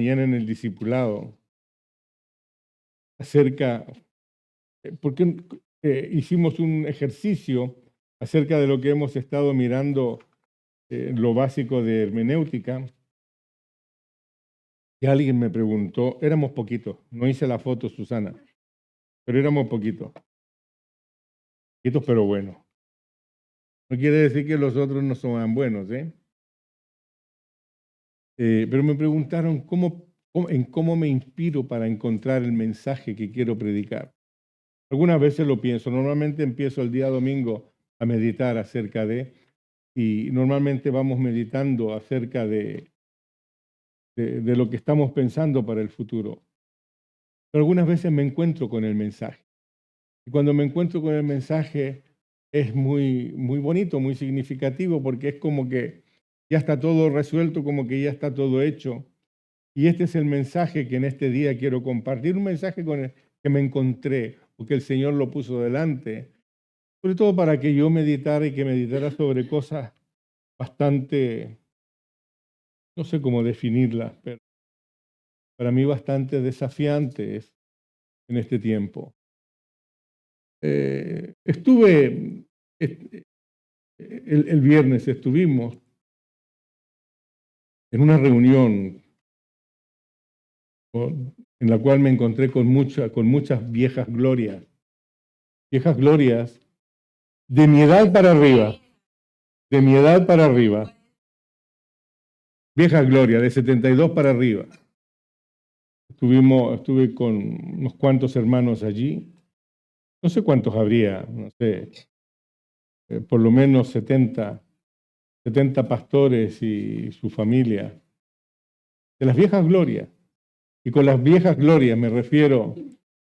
mañana en el discipulado acerca, porque hicimos un ejercicio acerca de lo que hemos estado mirando, lo básico de hermenéutica, y alguien me preguntó, éramos poquitos, no hice la foto, Susana, pero éramos poquitos pero buenos. No quiere decir que los otros no son buenos, ¿eh? Pero me preguntaron en cómo me inspiro para encontrar el mensaje que quiero predicar. Algunas veces lo pienso, normalmente empiezo el día domingo a meditar acerca y normalmente vamos meditando acerca de lo que estamos pensando para el futuro. Pero algunas veces me encuentro con el mensaje. Y cuando me encuentro con el mensaje es muy, muy bonito, muy significativo, porque es como que ya está todo resuelto, como que ya está todo hecho. Y este es el mensaje que en este día quiero compartir, un mensaje con el que me encontré, porque el Señor lo puso delante, sobre todo para que yo meditara y que meditara sobre cosas bastante, no sé cómo definirlas, pero para mí bastante desafiantes en este tiempo. Estuve, el viernes estuvimos en una reunión en la cual me encontré con muchas viejas glorias de mi edad para arriba, viejas glorias de 72 para arriba. Estuve con unos cuantos hermanos allí, no sé cuántos habría, no sé, por lo menos 70 pastores y su familia, de las viejas glorias. Y con las viejas glorias me refiero,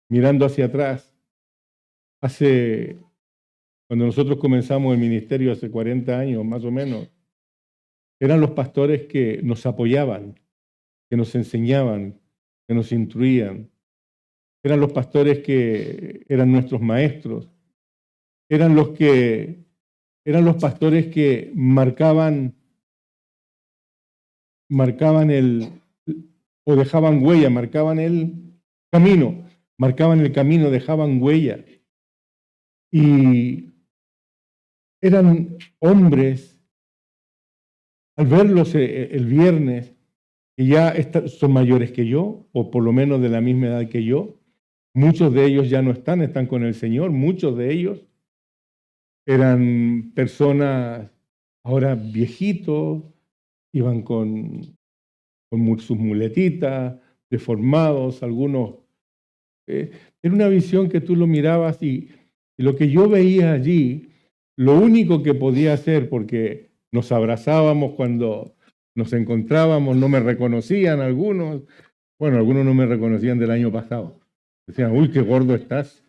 mirando hacia atrás, cuando nosotros comenzamos el ministerio hace 40 años más o menos, eran los pastores que nos apoyaban, que nos enseñaban, que nos instruían. Eran los pastores que eran nuestros maestros. Eran los pastores que marcaban o dejaban huella, marcaban el camino, dejaban huella. Y eran hombres, al verlos el viernes, que ya son mayores que yo, o por lo menos de la misma edad que yo. Muchos de ellos ya no están con el Señor, muchos de ellos eran personas ahora viejitos, iban con sus muletitas, deformados, algunos. Era una visión que tú lo mirabas y lo que yo veía allí, lo único que podía hacer, porque nos abrazábamos cuando nos encontrábamos, no me reconocían algunos, bueno, algunos no me reconocían del año pasado. Decían, uy, qué gordo estás.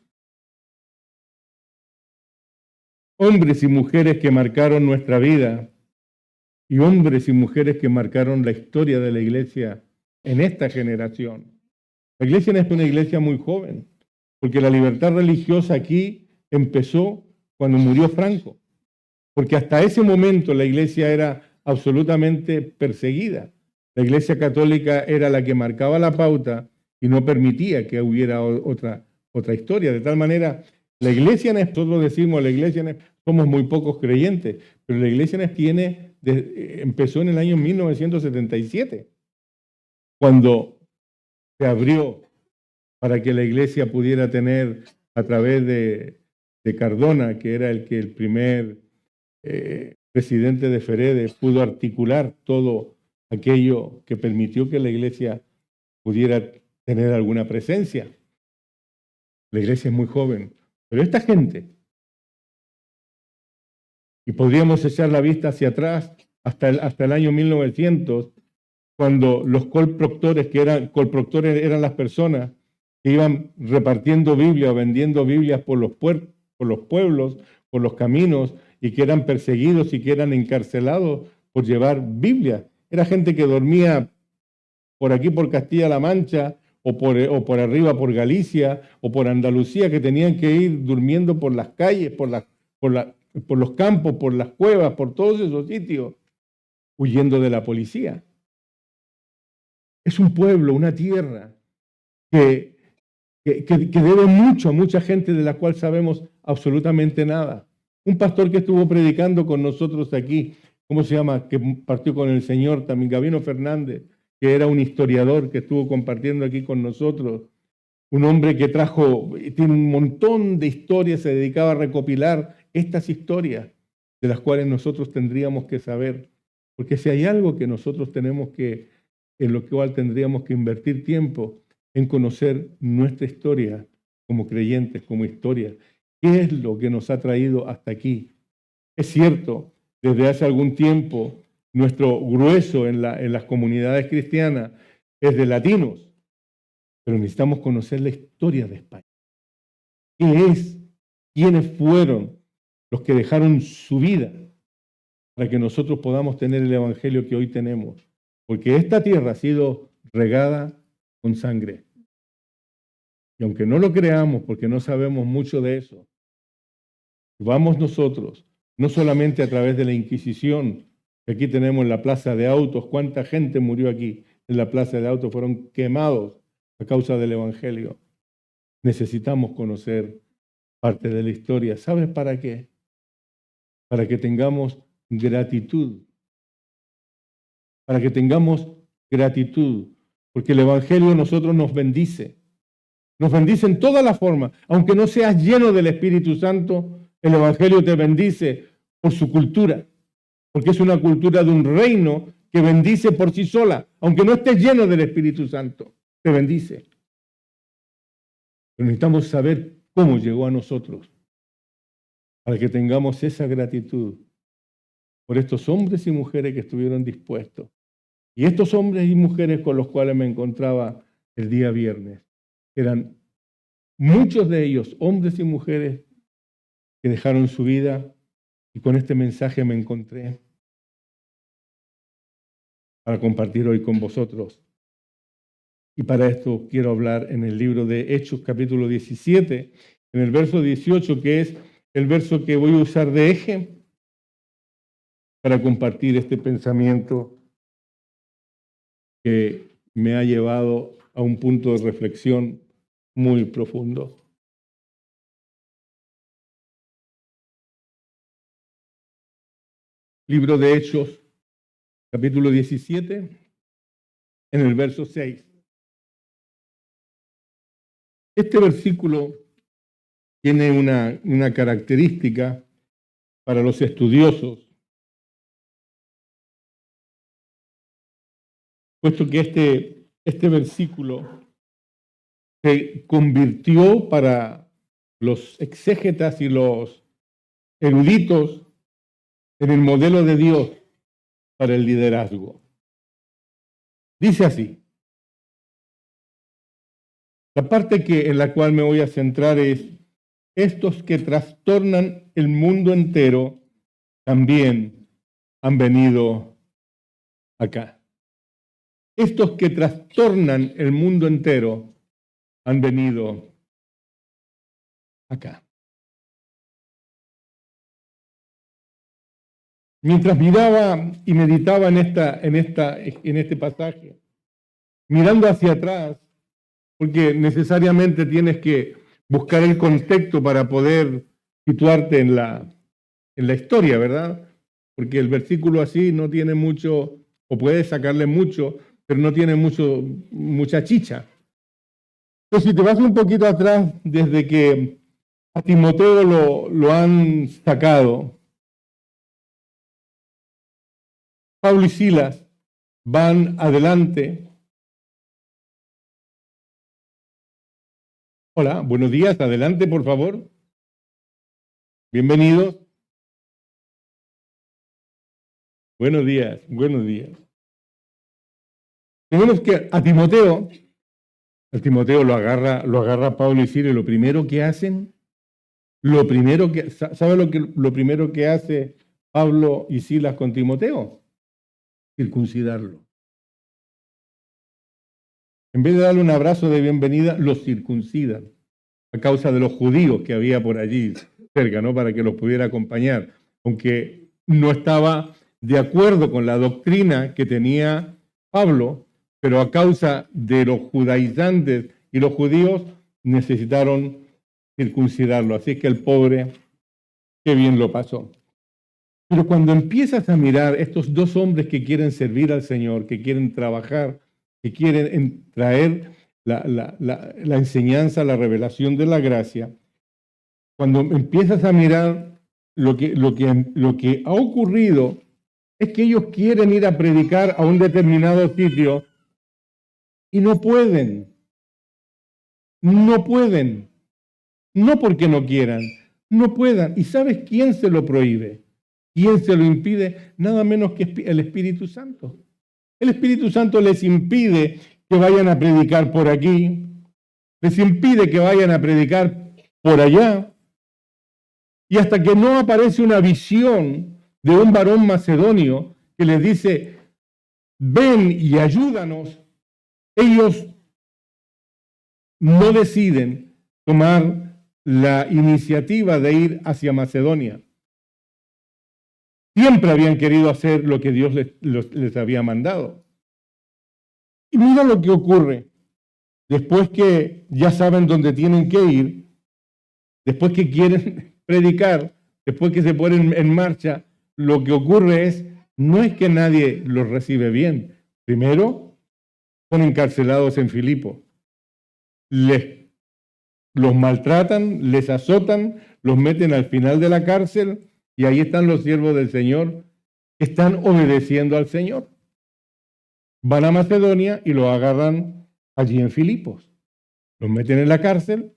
Hombres y mujeres que marcaron nuestra vida y hombres y mujeres que marcaron la historia de la iglesia en esta generación. La iglesia no es una iglesia muy joven, porque la libertad religiosa aquí empezó cuando murió Franco, porque hasta ese momento la iglesia era absolutamente perseguida. La iglesia católica era la que marcaba la pauta y no permitía que hubiera otra historia. De tal manera, la iglesia, nosotros decimos, la iglesia somos muy pocos creyentes, pero la iglesia empezó en el año 1977, cuando se abrió para que la iglesia pudiera tener, a través de Cardona, que era el primer presidente de FEREDE, pudo articular todo aquello que permitió que la iglesia pudiera tener alguna presencia. La iglesia es muy joven, pero esta gente, y podríamos echar la vista hacia atrás hasta el año 1900, cuando los colproctores eran las personas que iban repartiendo Biblia o vendiendo Biblias por los pueblos, por los caminos, y que eran perseguidos y que eran encarcelados por llevar Biblia. Era gente que dormía por aquí por Castilla-La Mancha, o por arriba por Galicia, o por Andalucía, que tenían que ir durmiendo por las calles, por los campos, por las cuevas, por todos esos sitios, huyendo de la policía. Es un pueblo, una tierra que debe mucho a mucha gente de la cual sabemos absolutamente nada. Un pastor que estuvo predicando con nosotros aquí, ¿cómo se llama? Que partió con el Señor también, Gabino Fernández, que era un historiador que estuvo compartiendo aquí con nosotros. Un hombre que tiene un montón de historias, se dedicaba a recopilar estas historias de las cuales nosotros tendríamos que saber. Porque si hay algo que nosotros en lo cual tendríamos que invertir tiempo, en conocer nuestra historia como creyentes, como historia. ¿Qué es lo que nos ha traído hasta aquí? Es cierto, desde hace algún tiempo, nuestro grueso en las comunidades cristianas es de latinos, pero necesitamos conocer la historia de España. ¿Qué es? ¿Quiénes fueron los que dejaron su vida para que nosotros podamos tener el evangelio que hoy tenemos? Porque esta tierra ha sido regada con sangre. Y aunque no lo creamos, porque no sabemos mucho de eso, vamos nosotros, no solamente a través de la Inquisición, que aquí tenemos en la plaza de autos, cuánta gente murió aquí en la plaza de autos, fueron quemados a causa del evangelio. Necesitamos conocer parte de la historia. ¿Sabes para qué? Para que tengamos gratitud. Para que tengamos gratitud. Porque el evangelio a nosotros nos bendice. Nos bendice en todas las formas. Aunque no seas lleno del Espíritu Santo, el evangelio te bendice por su cultura. Porque es una cultura de un reino que bendice por sí sola. Aunque no estés lleno del Espíritu Santo, te bendice. Pero necesitamos saber cómo llegó a nosotros, para que tengamos esa gratitud por estos hombres y mujeres que estuvieron dispuestos. Y estos hombres y mujeres con los cuales me encontraba el día viernes, eran muchos de ellos, hombres y mujeres, que dejaron su vida, y con este mensaje me encontré para compartir hoy con vosotros. Y para esto quiero hablar en el libro de Hechos, capítulo 17, en el verso 18, que es el verso que voy a usar de eje para compartir este pensamiento que me ha llevado a un punto de reflexión muy profundo. Libro de Hechos, capítulo 17, en el verso 6. Este versículo tiene una característica para los estudiosos, puesto que este versículo se convirtió para los exégetas y los eruditos en el modelo de Dios para el liderazgo. Dice así. La parte en la cual me voy a centrar es: estos que trastornan el mundo entero también han venido acá. Estos que trastornan el mundo entero han venido acá. Mientras miraba y meditaba en este pasaje, mirando hacia atrás, porque necesariamente tienes que buscar el contexto para poder situarte en la historia, ¿verdad? Porque el versículo así no tiene mucho, o puedes sacarle mucho, pero no tiene mucha chicha. Entonces, si te vas un poquito atrás, desde que a Timoteo lo han sacado, Pablo y Silas van adelante. Hola, buenos días, adelante por favor. Bienvenidos. Buenos días, buenos días. Tenemos que a Timoteo lo agarra Pablo y Silas, y lo primero que hacen, ¿sabe lo primero que hace Pablo y Silas con Timoteo? Circuncidarlo. En vez de darle un abrazo de bienvenida, los circuncidan a causa de los judíos que había por allí cerca, ¿no? Para que los pudiera acompañar, aunque no estaba de acuerdo con la doctrina que tenía Pablo, pero a causa de los judaizantes y los judíos necesitaron circuncidarlo. Así que el pobre, qué bien lo pasó. Pero cuando empiezas a mirar estos dos hombres que quieren servir al Señor, que quieren trabajar, que quieren traer la enseñanza, la revelación de la gracia, cuando empiezas a mirar lo que ha ocurrido es que ellos quieren ir a predicar a un determinado sitio y no pueden. No pueden. No porque no quieran, no puedan. ¿Y sabes quién se lo prohíbe? ¿Quién se lo impide? Nada menos que el Espíritu Santo. El Espíritu Santo les impide que vayan a predicar por aquí, les impide que vayan a predicar por allá. Y hasta que no aparece una visión de un varón macedonio que les dice, ven y ayúdanos, ellos no deciden tomar la iniciativa de ir hacia Macedonia. Siempre habían querido hacer lo que Dios les había mandado. Y mira lo que ocurre. Después que ya saben dónde tienen que ir, después que quieren predicar, después que se ponen en marcha, lo que ocurre no es que nadie los recibe bien. Primero, son encarcelados en Filipo. Los maltratan, les azotan, los meten al final de la cárcel y ahí están los siervos del Señor que están obedeciendo al Señor. Van a Macedonia y lo agarran allí en Filipos. Los meten en la cárcel,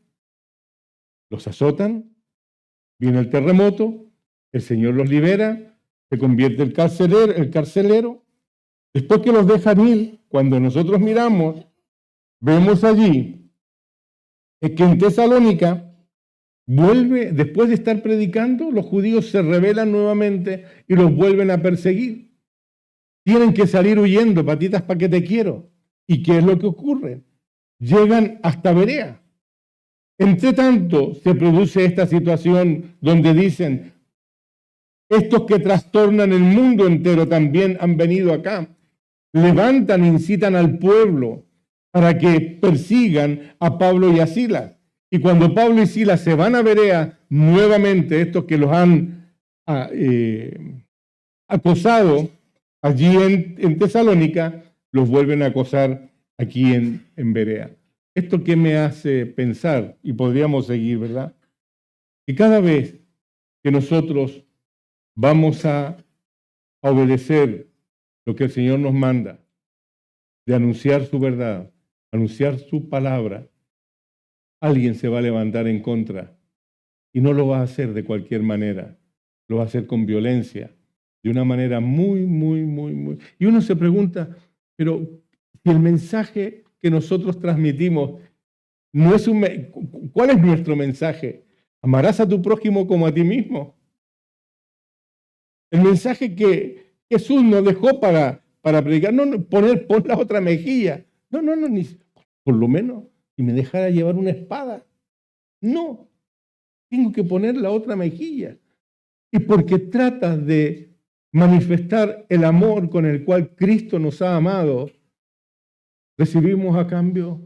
los azotan, viene el terremoto, el Señor los libera, se convierte el carcelero. Después que los dejan ir, cuando nosotros miramos, vemos allí que en Tesalónica vuelve, después de estar predicando, los judíos se rebelan nuevamente y los vuelven a perseguir. Tienen que salir huyendo, patitas, ¿para qué te quiero? ¿Y qué es lo que ocurre? Llegan hasta Berea. Entre tanto, se produce esta situación donde dicen, estos que trastornan el mundo entero también han venido acá. Levantan, incitan al pueblo para que persigan a Pablo y a Silas. Y cuando Pablo y Silas se van a Berea, nuevamente estos que los han acosado allí en Tesalónica, los vuelven a acosar aquí en Berea. ¿Esto qué me hace pensar? Y podríamos seguir, ¿verdad? Que cada vez que nosotros vamos a obedecer lo que el Señor nos manda, de anunciar su verdad, anunciar su palabra, alguien se va a levantar en contra y no lo va a hacer de cualquier manera, lo va a hacer con violencia, de una manera muy. Y uno se pregunta, pero si el mensaje que nosotros transmitimos no es ¿cuál es nuestro mensaje? ¿Amarás a tu prójimo como a ti mismo? El mensaje que Jesús nos dejó para predicar, no pon la otra mejilla. No, ni por lo menos si me dejara llevar una espada. No, tengo que poner la otra mejilla. Y porque trata de manifestar el amor con el cual Cristo nos ha amado, recibimos a cambio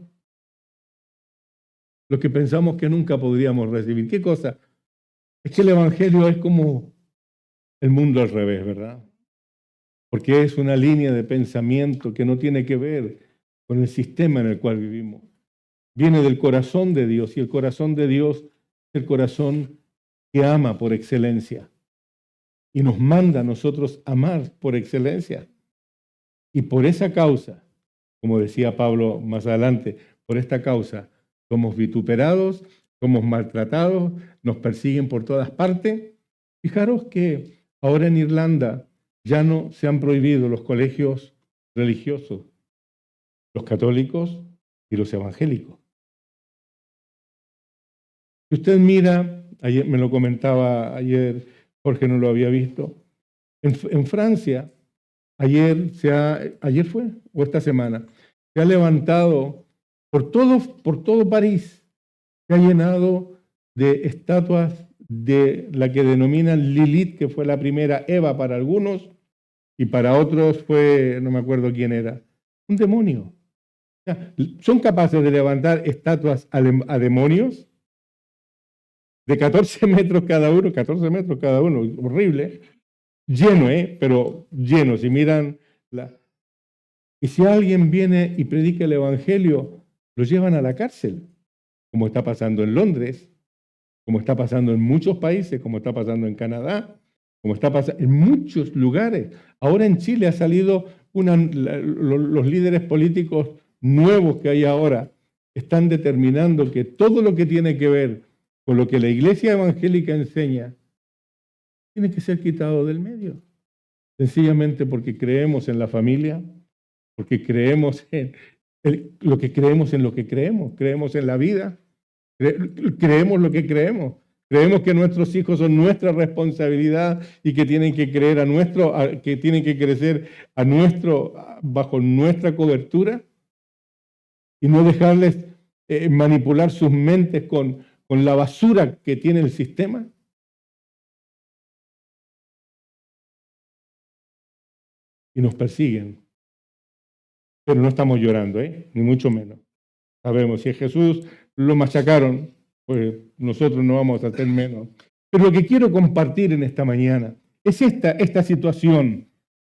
lo que pensamos que nunca podríamos recibir. ¿Qué cosa? Es que el Evangelio es como el mundo al revés, ¿verdad? Porque es una línea de pensamiento que no tiene que ver con el sistema en el cual vivimos. Viene del corazón de Dios y el corazón de Dios es el corazón que ama por excelencia y nos manda a nosotros amar por excelencia. Y por esa causa, como decía Pablo más adelante, por esta causa somos vituperados, somos maltratados, nos persiguen por todas partes. Fijaros que ahora en Irlanda ya no se han prohibido los colegios religiosos, los católicos y los evangélicos. Si usted mira, ayer me lo comentaba ayer, Jorge no lo había visto, en Francia, ayer fue, o esta semana, se ha levantado por todo París, se ha llenado de estatuas de la que denominan Lilith, que fue la primera Eva para algunos, y para otros fue, no me acuerdo quién era, Un demonio. O sea, son capaces de levantar estatuas a demonios de 14 metros cada uno, horrible, lleno, pero lleno. Si miran, y si alguien viene y predica el Evangelio, lo llevan a la cárcel, como está pasando en Londres, como está pasando en muchos países, como está pasando en Canadá, como está pasando en muchos lugares. Ahora en Chile ha salido los líderes políticos nuevos que hay ahora, están determinando que todo lo que tiene que ver con lo que la Iglesia evangélica enseña, tiene que ser quitado del medio. Sencillamente porque creemos en la familia, porque creemos en lo que creemos creemos en la vida, creemos lo que creemos. Creemos que nuestros hijos son nuestra responsabilidad y que tienen que que tienen que crecer bajo nuestra cobertura y no dejarles manipular sus mentes con la basura que tiene el sistema. Y nos persiguen. Pero no estamos llorando, ni mucho menos. Sabemos, si a Jesús lo machacaron, pues nosotros no vamos a hacer menos. Pero lo que quiero compartir en esta mañana es esta situación.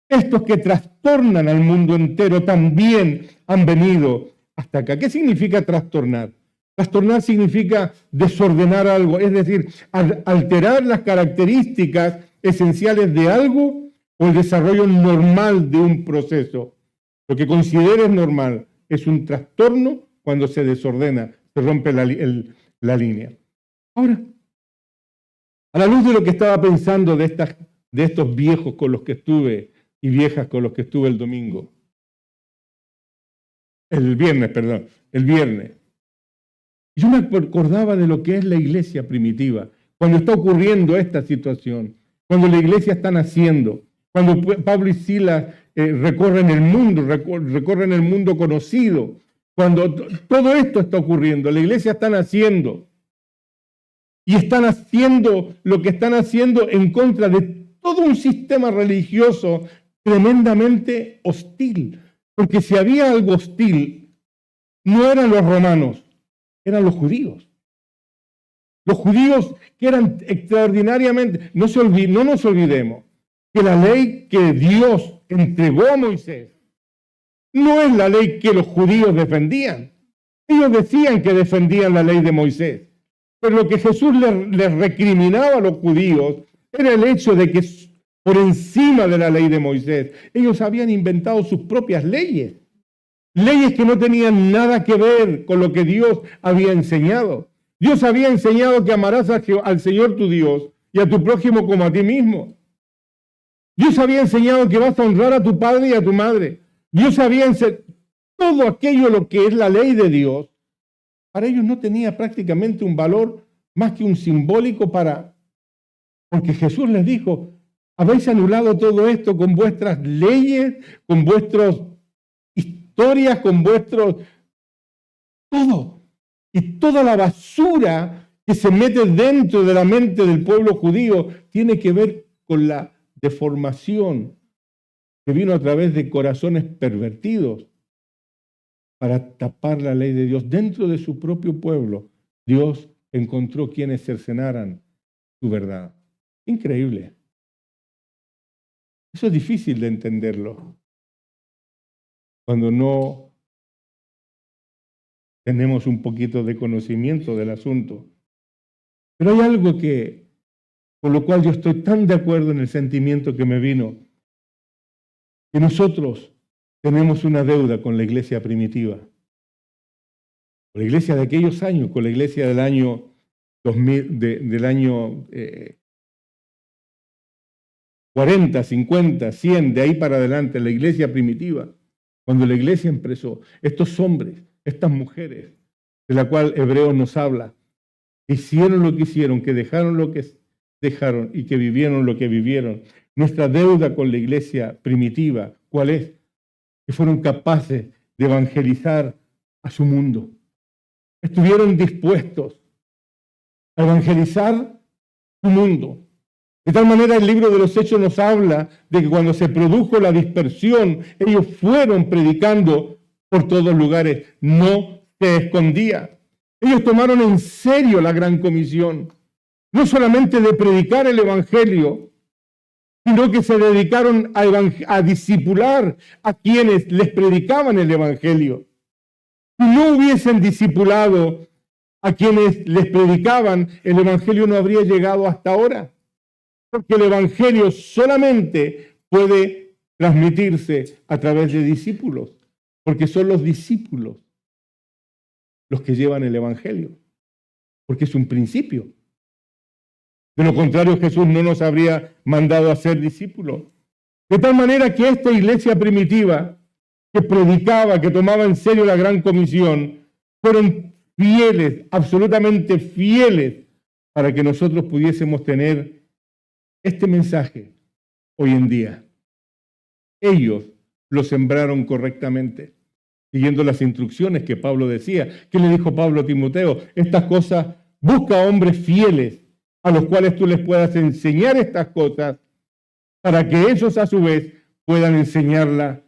Estos que trastornan al mundo entero también han venido hasta acá. ¿Qué significa trastornar? Trastornar significa desordenar algo, es decir, alterar las características esenciales de algo o el desarrollo normal de un proceso. Lo que consideres normal es un trastorno cuando se desordena, se rompe la línea. Ahora, a la luz de lo que estaba pensando de estos viejos con los que estuve y viejas con los que estuve el viernes. Yo me acordaba de lo que es la iglesia primitiva, cuando está ocurriendo esta situación, cuando la iglesia está naciendo, cuando Pablo y Silas recorren el mundo conocido, cuando todo esto está ocurriendo, la iglesia está naciendo y están haciendo lo que están haciendo en contra de todo un sistema religioso tremendamente hostil, porque si había algo hostil, no eran los romanos, eran los judíos. Los judíos que eran extraordinariamente, no nos olvidemos, que la ley que Dios entregó a Moisés no es la ley que los judíos defendían. Ellos decían que defendían la ley de Moisés, pero lo que Jesús les recriminaba a los judíos era el hecho de que por encima de la ley de Moisés, ellos habían inventado sus propias leyes. Leyes que no tenían nada que ver con lo que Dios había enseñado. Dios había enseñado que amarás al Señor tu Dios y a tu prójimo como a ti mismo. Dios había enseñado que vas a honrar a tu padre y a tu madre. Dios había enseñado todo aquello lo que es la ley de Dios. Para ellos no tenía prácticamente un valor más que un simbólico porque Jesús les dijo, habéis anulado todo esto con vuestras leyes, con vuestras historias, con todo. Y toda la basura que se mete dentro de la mente del pueblo judío tiene que ver con la deformación que vino a través de corazones pervertidos para tapar la ley de Dios. Dentro de su propio pueblo, Dios encontró quienes cercenaran su verdad. Increíble. Eso es difícil de entenderlo cuando no tenemos un poquito de conocimiento del asunto. Pero hay algo con lo cual yo estoy tan de acuerdo en el sentimiento que me vino, que nosotros tenemos una deuda con la iglesia primitiva, con la iglesia de aquellos años, con la iglesia del año 2000, del año 40, 50, 100, de ahí para adelante, la iglesia primitiva, cuando la iglesia empezó, estos hombres, estas mujeres, de la cual Hebreos nos habla, hicieron lo que hicieron, que dejaron lo que dejaron y que vivieron lo que vivieron. Nuestra deuda con la iglesia primitiva, ¿cuál es? Que fueron capaces de evangelizar a su mundo. Estuvieron dispuestos a evangelizar su mundo. De tal manera, el libro de los Hechos nos habla de que cuando se produjo la dispersión, ellos fueron predicando por todos lugares, no se escondía. Ellos tomaron en serio la gran comisión, no solamente de predicar el evangelio, sino que se dedicaron a discipular a quienes les predicaban el evangelio. Si no hubiesen discipulado a quienes les predicaban, el evangelio no habría llegado hasta ahora. Porque el evangelio solamente puede transmitirse a través de discípulos, porque son los discípulos los que llevan el evangelio, porque es un principio. De lo contrario, Jesús no nos habría mandado a ser discípulos. De tal manera que esta iglesia primitiva, que predicaba, que tomaba en serio la gran comisión, fueron fieles, absolutamente fieles, para que nosotros pudiésemos tener este mensaje hoy en día. Ellos lo sembraron correctamente, siguiendo las instrucciones que Pablo decía. ¿Qué le dijo Pablo a Timoteo? Estas cosas, busca hombres fieles a los cuales tú les puedas enseñar estas cosas, para que ellos a su vez puedan enseñarla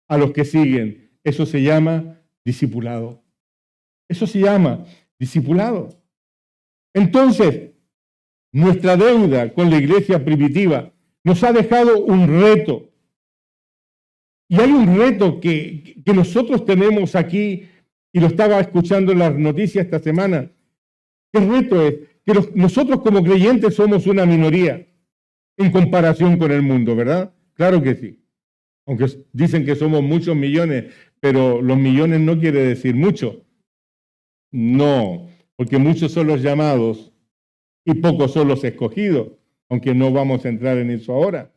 a los que siguen. Eso se llama discipulado. Eso se llama discipulado. Entonces, nuestra deuda con la iglesia primitiva nos ha dejado un reto. Y hay un reto que nosotros tenemos aquí, y lo estaba escuchando en las noticias esta semana. ¿Qué reto es? Que nosotros como creyentes somos una minoría en comparación con el mundo, ¿verdad? Claro que sí. Aunque dicen que somos muchos millones, pero los millones no quiere decir mucho. No, porque muchos son los llamados y pocos son los escogidos, aunque no vamos a entrar en eso ahora.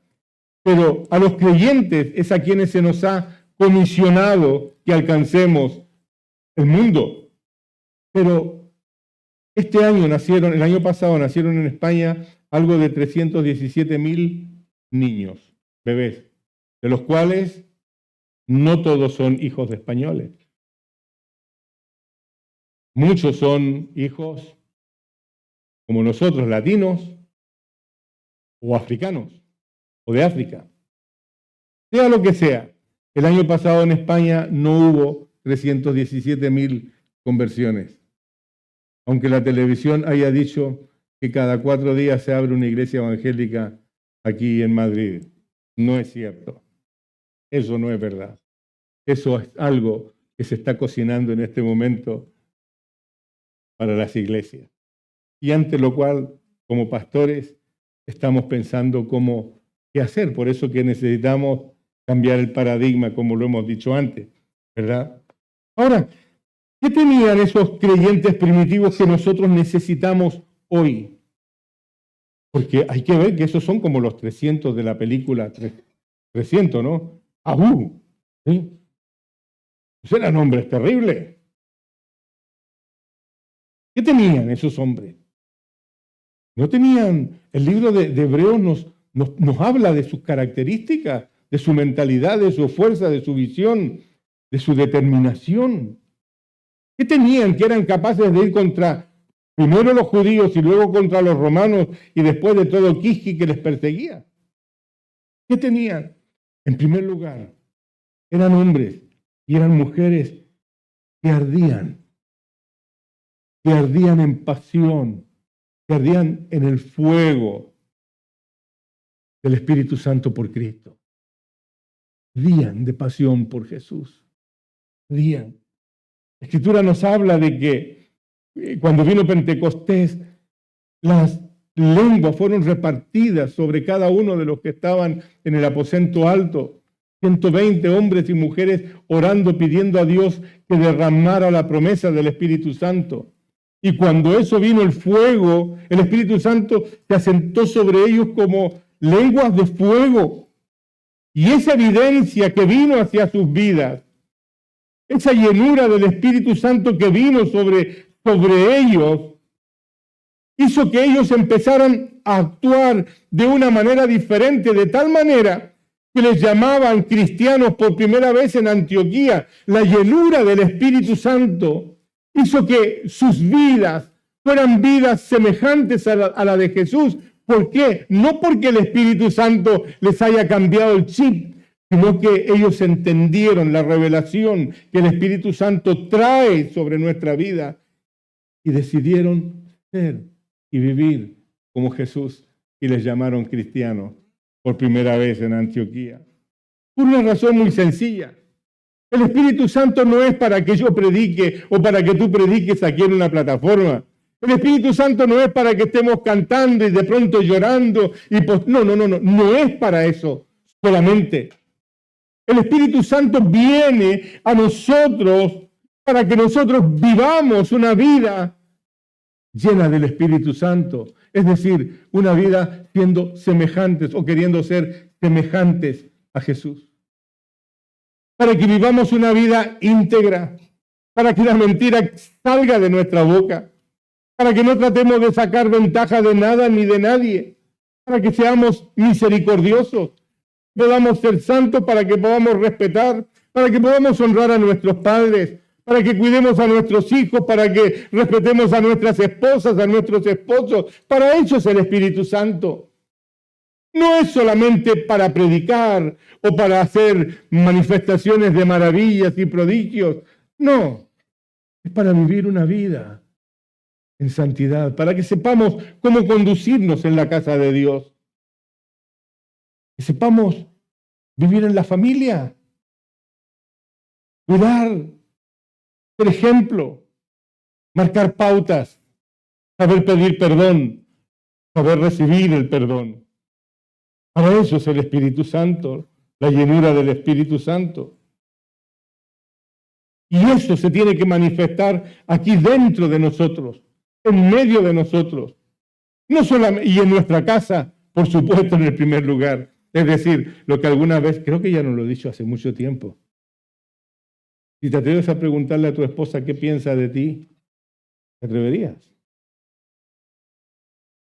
Pero a los creyentes es a quienes se nos ha comisionado que alcancemos el mundo. Pero el año pasado nacieron en España algo de 317,000 niños, bebés, de los cuales no todos son hijos de españoles. Muchos son hijos como nosotros, latinos o africanos, o de África. Sea lo que sea, el año pasado en España no hubo 317,000 conversiones. Aunque la televisión haya dicho que cada 4 días se abre una iglesia evangélica aquí en Madrid. No es cierto. Eso no es verdad. Eso es algo que se está cocinando en este momento para las iglesias. Y ante lo cual, como pastores, estamos pensando qué hacer. Por eso que necesitamos cambiar el paradigma, como lo hemos dicho antes, ¿verdad? Ahora, ¿qué tenían esos creyentes primitivos que nosotros necesitamos hoy? Porque hay que ver que esos son como los 300 de la película 300, ¿no? ¡Abú! ¿Sí? Esos eran hombres terribles. ¿Qué tenían esos hombres? No tenían, el libro de Hebreos nos habla de sus características, de su mentalidad, de su fuerza, de su visión, de su determinación. ¿Qué tenían que eran capaces de ir contra primero los judíos y luego contra los romanos y después de todo Quisqui que les perseguía? ¿Qué tenían? En primer lugar, eran hombres y eran mujeres que ardían en pasión, que ardían en el fuego del Espíritu Santo por Cristo. Ardían de pasión por Jesús. Ardían. La Escritura nos habla de que cuando vino Pentecostés, las lenguas fueron repartidas sobre cada uno de los que estaban en el aposento alto. 120 hombres y mujeres orando, pidiendo a Dios que derramara la promesa del Espíritu Santo. Y cuando eso vino el fuego, el Espíritu Santo se asentó sobre ellos como lenguas de fuego. Y esa evidencia que vino hacia sus vidas, esa llenura del Espíritu Santo que vino sobre ellos, hizo que ellos empezaran a actuar de una manera diferente, de tal manera que les llamaban cristianos por primera vez en Antioquía. La llenura del Espíritu Santo hizo que sus vidas fueran vidas semejantes a la de Jesús, ¿Por qué? No porque el Espíritu Santo les haya cambiado el chip, sino que ellos entendieron la revelación que el Espíritu Santo trae sobre nuestra vida y decidieron ser y vivir como Jesús y les llamaron cristianos por primera vez en Antioquía. Por una razón muy sencilla. El Espíritu Santo no es para que yo predique o para que tú prediques aquí en una plataforma. El Espíritu Santo no es para que estemos cantando y de pronto llorando. No es para eso solamente. El Espíritu Santo viene a nosotros para que nosotros vivamos una vida llena del Espíritu Santo. Es decir, una vida siendo semejantes o queriendo ser semejantes a Jesús. Para que vivamos una vida íntegra, para que la mentira salga de nuestra boca, para que no tratemos de sacar ventaja de nada ni de nadie, para que seamos misericordiosos, podamos ser santos, para que podamos respetar, para que podamos honrar a nuestros padres, para que cuidemos a nuestros hijos, para que respetemos a nuestras esposas, a nuestros esposos. Para eso es el Espíritu Santo. No es solamente para predicar o para hacer manifestaciones de maravillas y prodigios. No, es para vivir una vida en santidad, para que sepamos cómo conducirnos en la casa de Dios. Que sepamos vivir en la familia, cuidar, ser ejemplo, marcar pautas, saber pedir perdón, saber recibir el perdón. Para eso es el Espíritu Santo, la llenura del Espíritu Santo. Y eso se tiene que manifestar aquí dentro de nosotros, en medio de nosotros. No solamente, y en nuestra casa, por supuesto, en el primer lugar. Es decir, lo que alguna vez, creo que ya no lo he dicho hace mucho tiempo. Si te atreves a preguntarle a tu esposa qué piensa de ti, ¿te atreverías?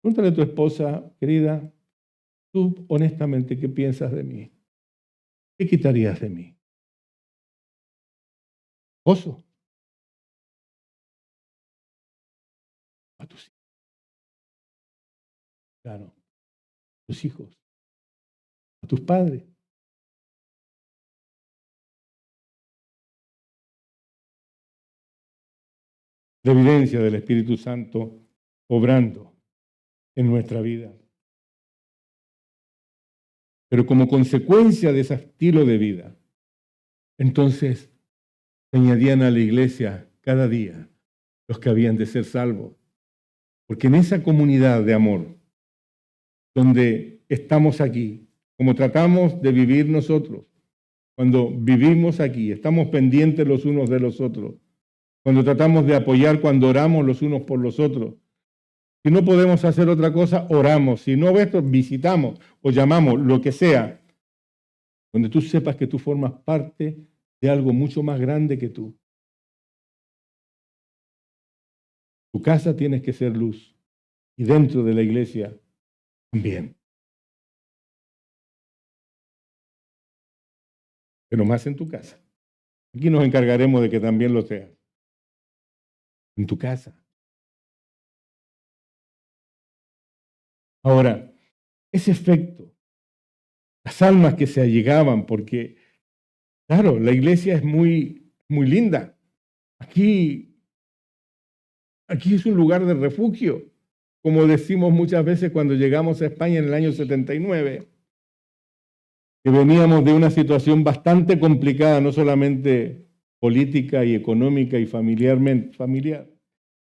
Pregúntale a tu esposa, querida, tú honestamente, ¿qué piensas de mí? ¿Qué quitarías de mí? Oso. A tus hijos. Claro. A tus hijos. A tus padres. La evidencia del Espíritu Santo obrando en nuestra vida. Pero como consecuencia de ese estilo de vida, entonces se añadían a la iglesia cada día los que habían de ser salvos. Porque en esa comunidad de amor, donde estamos aquí, como tratamos de vivir nosotros, cuando vivimos aquí, estamos pendientes los unos de los otros, cuando tratamos de apoyar, cuando oramos los unos por los otros. Si no podemos hacer otra cosa, oramos. Si no, visitamos o llamamos, lo que sea, donde tú sepas que tú formas parte de algo mucho más grande que tú. Tu casa tienes que ser luz y dentro de la iglesia también. Pero más en tu casa. Aquí nos encargaremos de que también lo sea. En tu casa. Ahora, ese efecto, las almas que se allegaban, porque, claro, la iglesia es muy, muy linda. Aquí es un lugar de refugio, como decimos muchas veces cuando llegamos a España en el año 79, que veníamos de una situación bastante complicada, no solamente política y económica y familiar.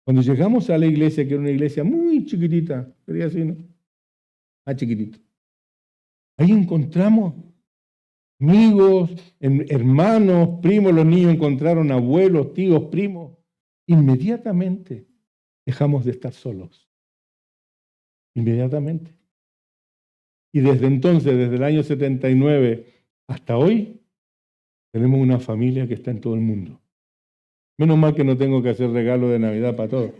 Cuando llegamos a la iglesia, que era una iglesia muy chiquitita, sería así, ¿no? Más chiquitito. Ahí encontramos amigos, hermanos, primos, los niños encontraron abuelos, tíos, primos. Inmediatamente dejamos de estar solos. Inmediatamente. Y desde entonces, desde el año 79 hasta hoy, tenemos una familia que está en todo el mundo. Menos mal que no tengo que hacer regalo de Navidad para todos.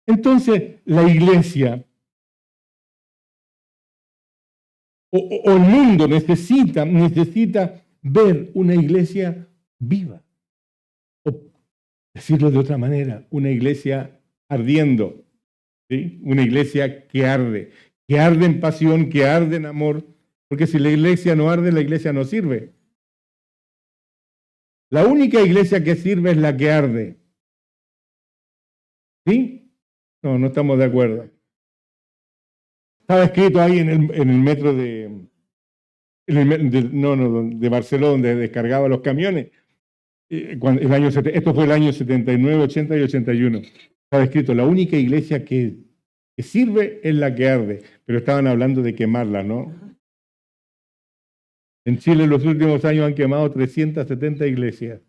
Entonces, la iglesia o el mundo necesita ver una iglesia viva. Decirlo de otra manera, una iglesia ardiendo, ¿sí? Una iglesia que arde en pasión, que arde en amor, porque si la iglesia no arde, la iglesia no sirve. La única iglesia que sirve es la que arde. ¿Sí? No estamos de acuerdo. Estaba escrito ahí en el metro de Barcelona, donde descargaba los camiones. Esto fue el año 79, 80 y 81. Estaba escrito, la única iglesia que sirve es la que arde. Pero estaban hablando de quemarla, ¿no? En Chile en los últimos años han quemado 370 iglesias.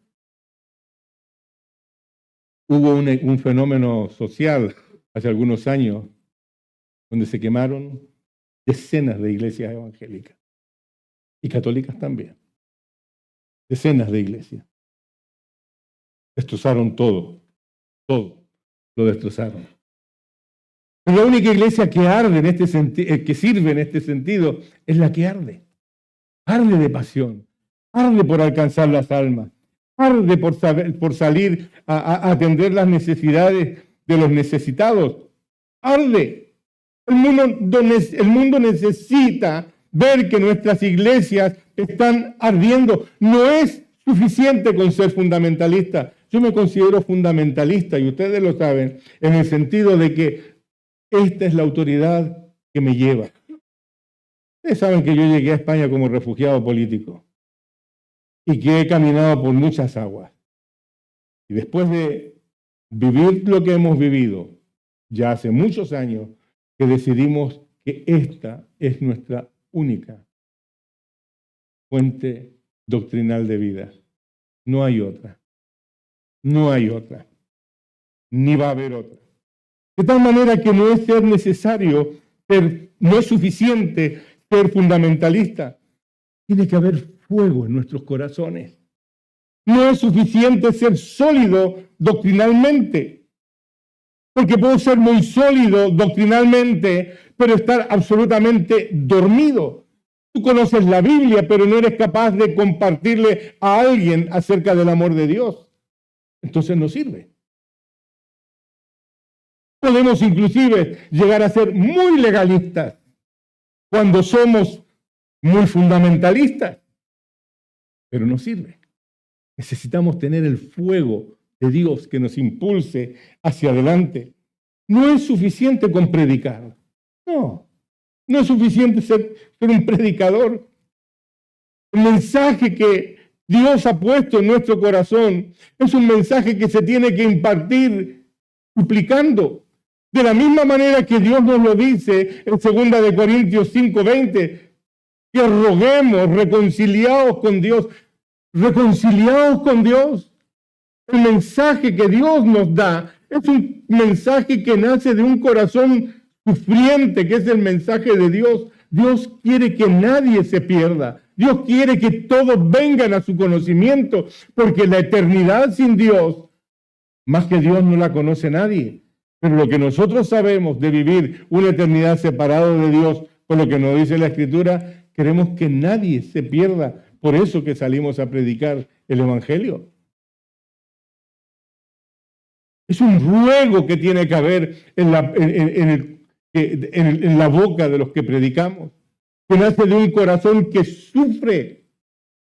Hubo un fenómeno social hace algunos años donde se quemaron decenas de iglesias evangélicas y católicas también. Decenas de iglesias. Destrozaron todo lo destrozaron. Pero la única iglesia que arde en este sentido, que sirve en este sentido, es la que arde. Arde de pasión, arde por alcanzar las almas, arde por salir a atender las necesidades de los necesitados. Arde. El mundo necesita ver que nuestras iglesias están ardiendo. No es suficiente con ser fundamentalista. Yo me considero fundamentalista, y ustedes lo saben, en el sentido de que esta es la autoridad que me lleva. Ustedes saben que yo llegué a España como refugiado político y que he caminado por muchas aguas. Y después de vivir lo que hemos vivido, ya hace muchos años, que decidimos que esta es nuestra única fuente doctrinal de vida. No hay otra. No hay otra. Ni va a haber otra. De tal manera que no es ser necesario, no es suficiente ser fundamentalista. Tiene que haber fuego en nuestros corazones. No es suficiente ser sólido doctrinalmente. Porque puedo ser muy sólido doctrinalmente, pero estar absolutamente dormido. Tú conoces la Biblia, pero no eres capaz de compartirle a alguien acerca del amor de Dios. Entonces no sirve. Podemos inclusive llegar a ser muy legalistas cuando somos muy fundamentalistas, pero no sirve. Necesitamos tener el fuego de Dios que nos impulse hacia adelante. No es suficiente con predicar. No es suficiente ser un predicador. El mensaje que Dios ha puesto en nuestro corazón es un mensaje que se tiene que impartir suplicando. De la misma manera que Dios nos lo dice en 2 Corintios 5:20, que roguemos reconciliados con Dios. Reconciliados con Dios. El mensaje que Dios nos da es un mensaje que nace de un corazón sufriente, que es el mensaje de Dios. Dios quiere que nadie se pierda. Dios quiere que todos vengan a su conocimiento, porque la eternidad sin Dios, más que Dios, no la conoce nadie. Pero lo que nosotros sabemos de vivir una eternidad separado de Dios, por lo que nos dice la Escritura, queremos que nadie se pierda. Por eso que salimos a predicar el Evangelio. Es un ruego que tiene que haber en la boca de los que predicamos, que nace de un corazón que sufre,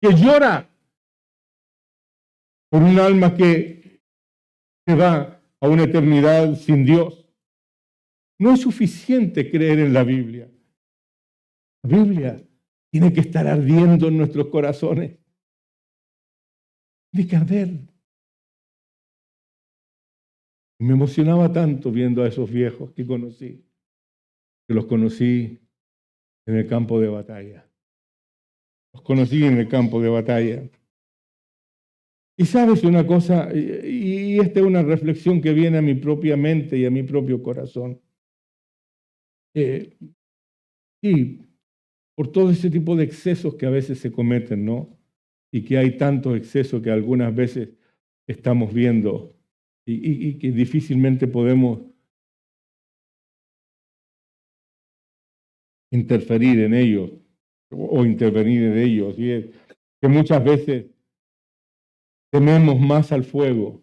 que llora por un alma que se va a una eternidad sin Dios. No es suficiente creer en la Biblia. La Biblia tiene que estar ardiendo en nuestros corazones. Tiene que arder. Me emocionaba tanto viendo a esos viejos que los conocí en el campo de batalla. Los conocí en el campo de batalla. Y sabes una cosa, y esta es una reflexión que viene a mi propia mente y a mi propio corazón. Sí, por todo ese tipo de excesos que a veces se cometen, ¿no? Y que hay tantos excesos que algunas veces estamos viendo y que difícilmente podemos interferir en ellos o intervenir en ellos. Y es que muchas veces tememos más al fuego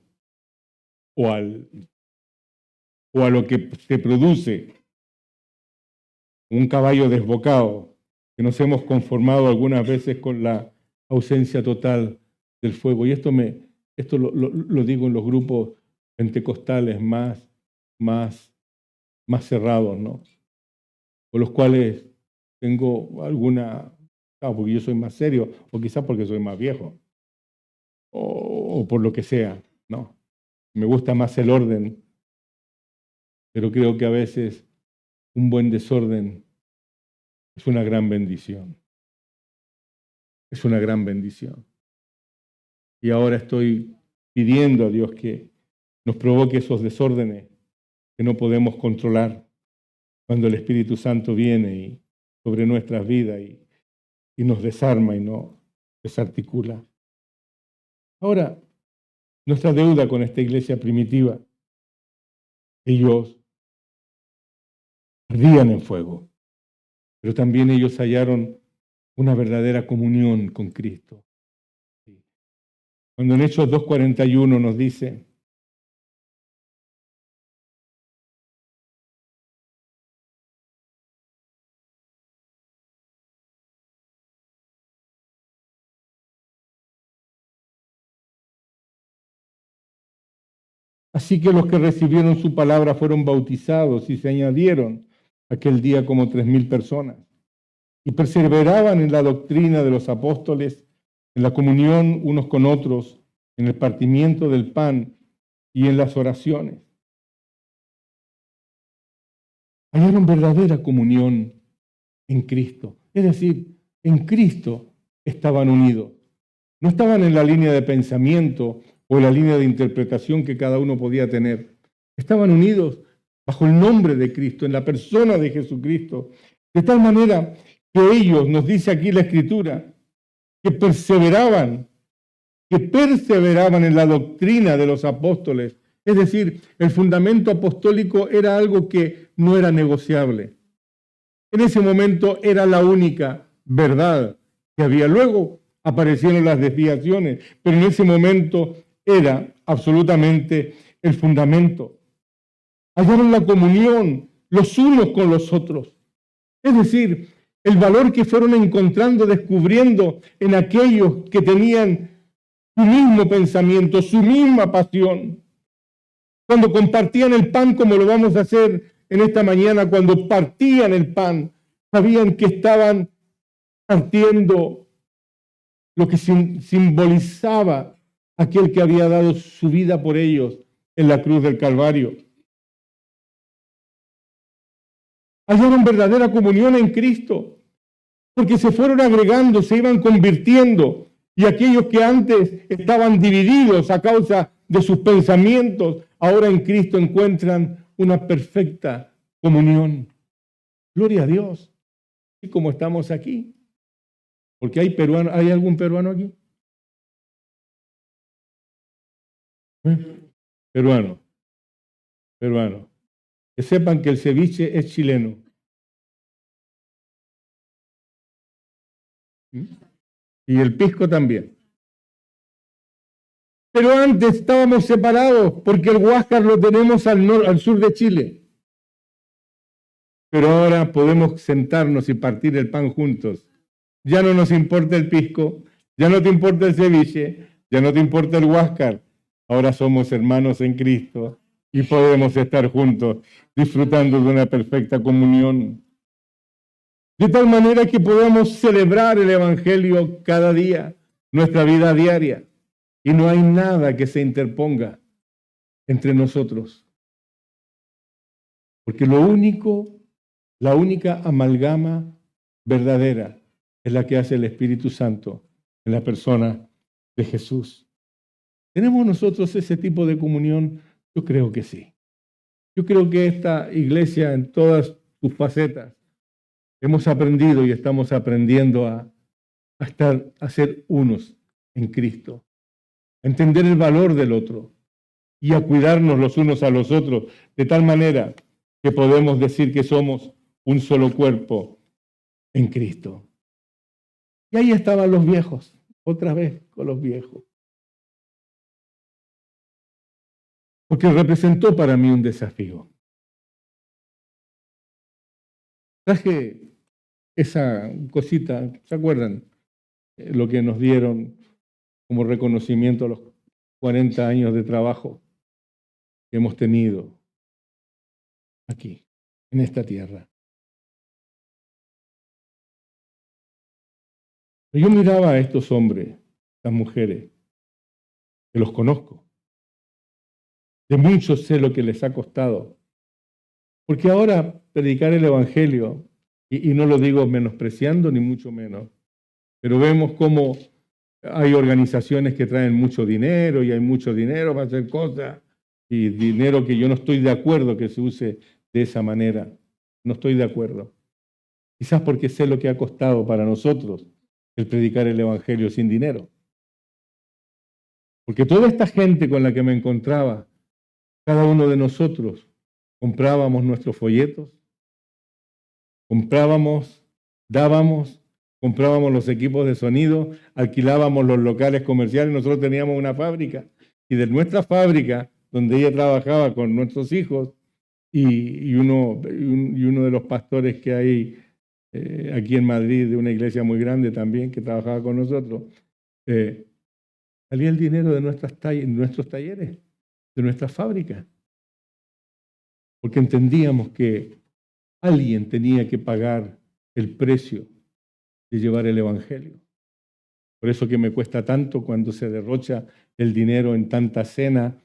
o a lo que se produce un caballo desbocado, que nos hemos conformado algunas veces con la ausencia total del fuego. Y esto lo digo en los grupos pentecostales más cerrados, ¿no? Con los cuales tengo alguna, porque yo soy más serio, o quizás porque soy más viejo, o por lo que sea, ¿no? Me gusta más el orden, pero creo que a veces un buen desorden es una gran bendición. Es una gran bendición. Y ahora estoy pidiendo a Dios que nos provoque esos desórdenes que no podemos controlar cuando el Espíritu Santo viene sobre nuestras vidas y nos desarma y nos desarticula. Ahora, nuestra deuda con esta iglesia primitiva, ellos ardían en fuego, pero también ellos hallaron una verdadera comunión con Cristo. Cuando en Hechos 2:41 nos dice: así que los que recibieron su palabra fueron bautizados y se añadieron aquel día como 3,000 personas. Y perseveraban en la doctrina de los apóstoles, en la comunión unos con otros, en el partimiento del pan y en las oraciones. Hallaron verdadera comunión en Cristo. Es decir, en Cristo estaban unidos. No estaban en la línea de pensamiento o la línea de interpretación que cada uno podía tener. Estaban unidos bajo el nombre de Cristo, en la persona de Jesucristo. De tal manera que ellos, nos dice aquí la Escritura, que perseveraban en la doctrina de los apóstoles. Es decir, el fundamento apostólico era algo que no era negociable. En ese momento era la única verdad que había. Luego aparecieron las desviaciones, pero en ese momento era absolutamente el fundamento. Hallaron la comunión los unos con los otros. Es decir, el valor que fueron encontrando, descubriendo en aquellos que tenían su mismo pensamiento, su misma pasión. Cuando compartían el pan, como lo vamos a hacer en esta mañana, cuando partían el pan, sabían que estaban partiendo lo que simbolizaba aquel que había dado su vida por ellos en la cruz del Calvario. Hallaron verdadera comunión en Cristo, porque se fueron agregando, se iban convirtiendo, y aquellos que antes estaban divididos a causa de sus pensamientos, ahora en Cristo encuentran una perfecta comunión. Gloria a Dios. Y como estamos aquí, porque hay peruanos, ¿hay algún peruano aquí? Peruano. Que sepan que el ceviche es chileno. Y el pisco también. Pero antes estábamos separados porque el Huáscar lo tenemos al sur de Chile. Pero ahora podemos sentarnos y partir el pan juntos. Ya no nos importa el pisco, ya no te importa el ceviche, ya no te importa el Huáscar. Ahora somos hermanos en Cristo y podemos estar juntos disfrutando de una perfecta comunión. De tal manera que podamos celebrar el Evangelio cada día, nuestra vida diaria. Y no hay nada que se interponga entre nosotros. Porque la única amalgama verdadera es la que hace el Espíritu Santo en la persona de Jesús. ¿Tenemos nosotros ese tipo de comunión? Yo creo que sí. Yo creo que esta iglesia en todas sus facetas hemos aprendido y estamos aprendiendo a ser unos en Cristo, a entender el valor del otro y a cuidarnos los unos a los otros, de tal manera que podemos decir que somos un solo cuerpo en Cristo. Y ahí estaban los viejos, otra vez con los viejos. porque representó para mí un desafío. Traje esa cosita, ¿se acuerdan? Lo que nos dieron como reconocimiento a los 40 años de trabajo que hemos tenido aquí, en esta tierra. Yo miraba a estos hombres, estas mujeres, que los conozco. De muchos sé lo que les ha costado. Porque ahora predicar el Evangelio, y no lo digo menospreciando ni mucho menos, pero vemos cómo hay organizaciones que traen mucho dinero y hay mucho dinero para hacer cosas y dinero que yo no estoy de acuerdo que se use de esa manera. No estoy de acuerdo. Quizás porque sé lo que ha costado para nosotros el predicar el Evangelio sin dinero. Porque toda esta gente con la que me encontraba, cada uno de nosotros comprábamos nuestros folletos, comprábamos, dábamos, comprábamos los equipos de sonido, alquilábamos los locales comerciales. Nosotros teníamos una fábrica y de nuestra fábrica, donde ella trabajaba con nuestros hijos y uno de los pastores que hay aquí en Madrid, de una iglesia muy grande también, que trabajaba con nosotros, salía el dinero de nuestros talleres, de nuestras fábricas, porque entendíamos que alguien tenía que pagar el precio de llevar el Evangelio. Por eso que me cuesta tanto cuando se derrocha el dinero en tanta cena.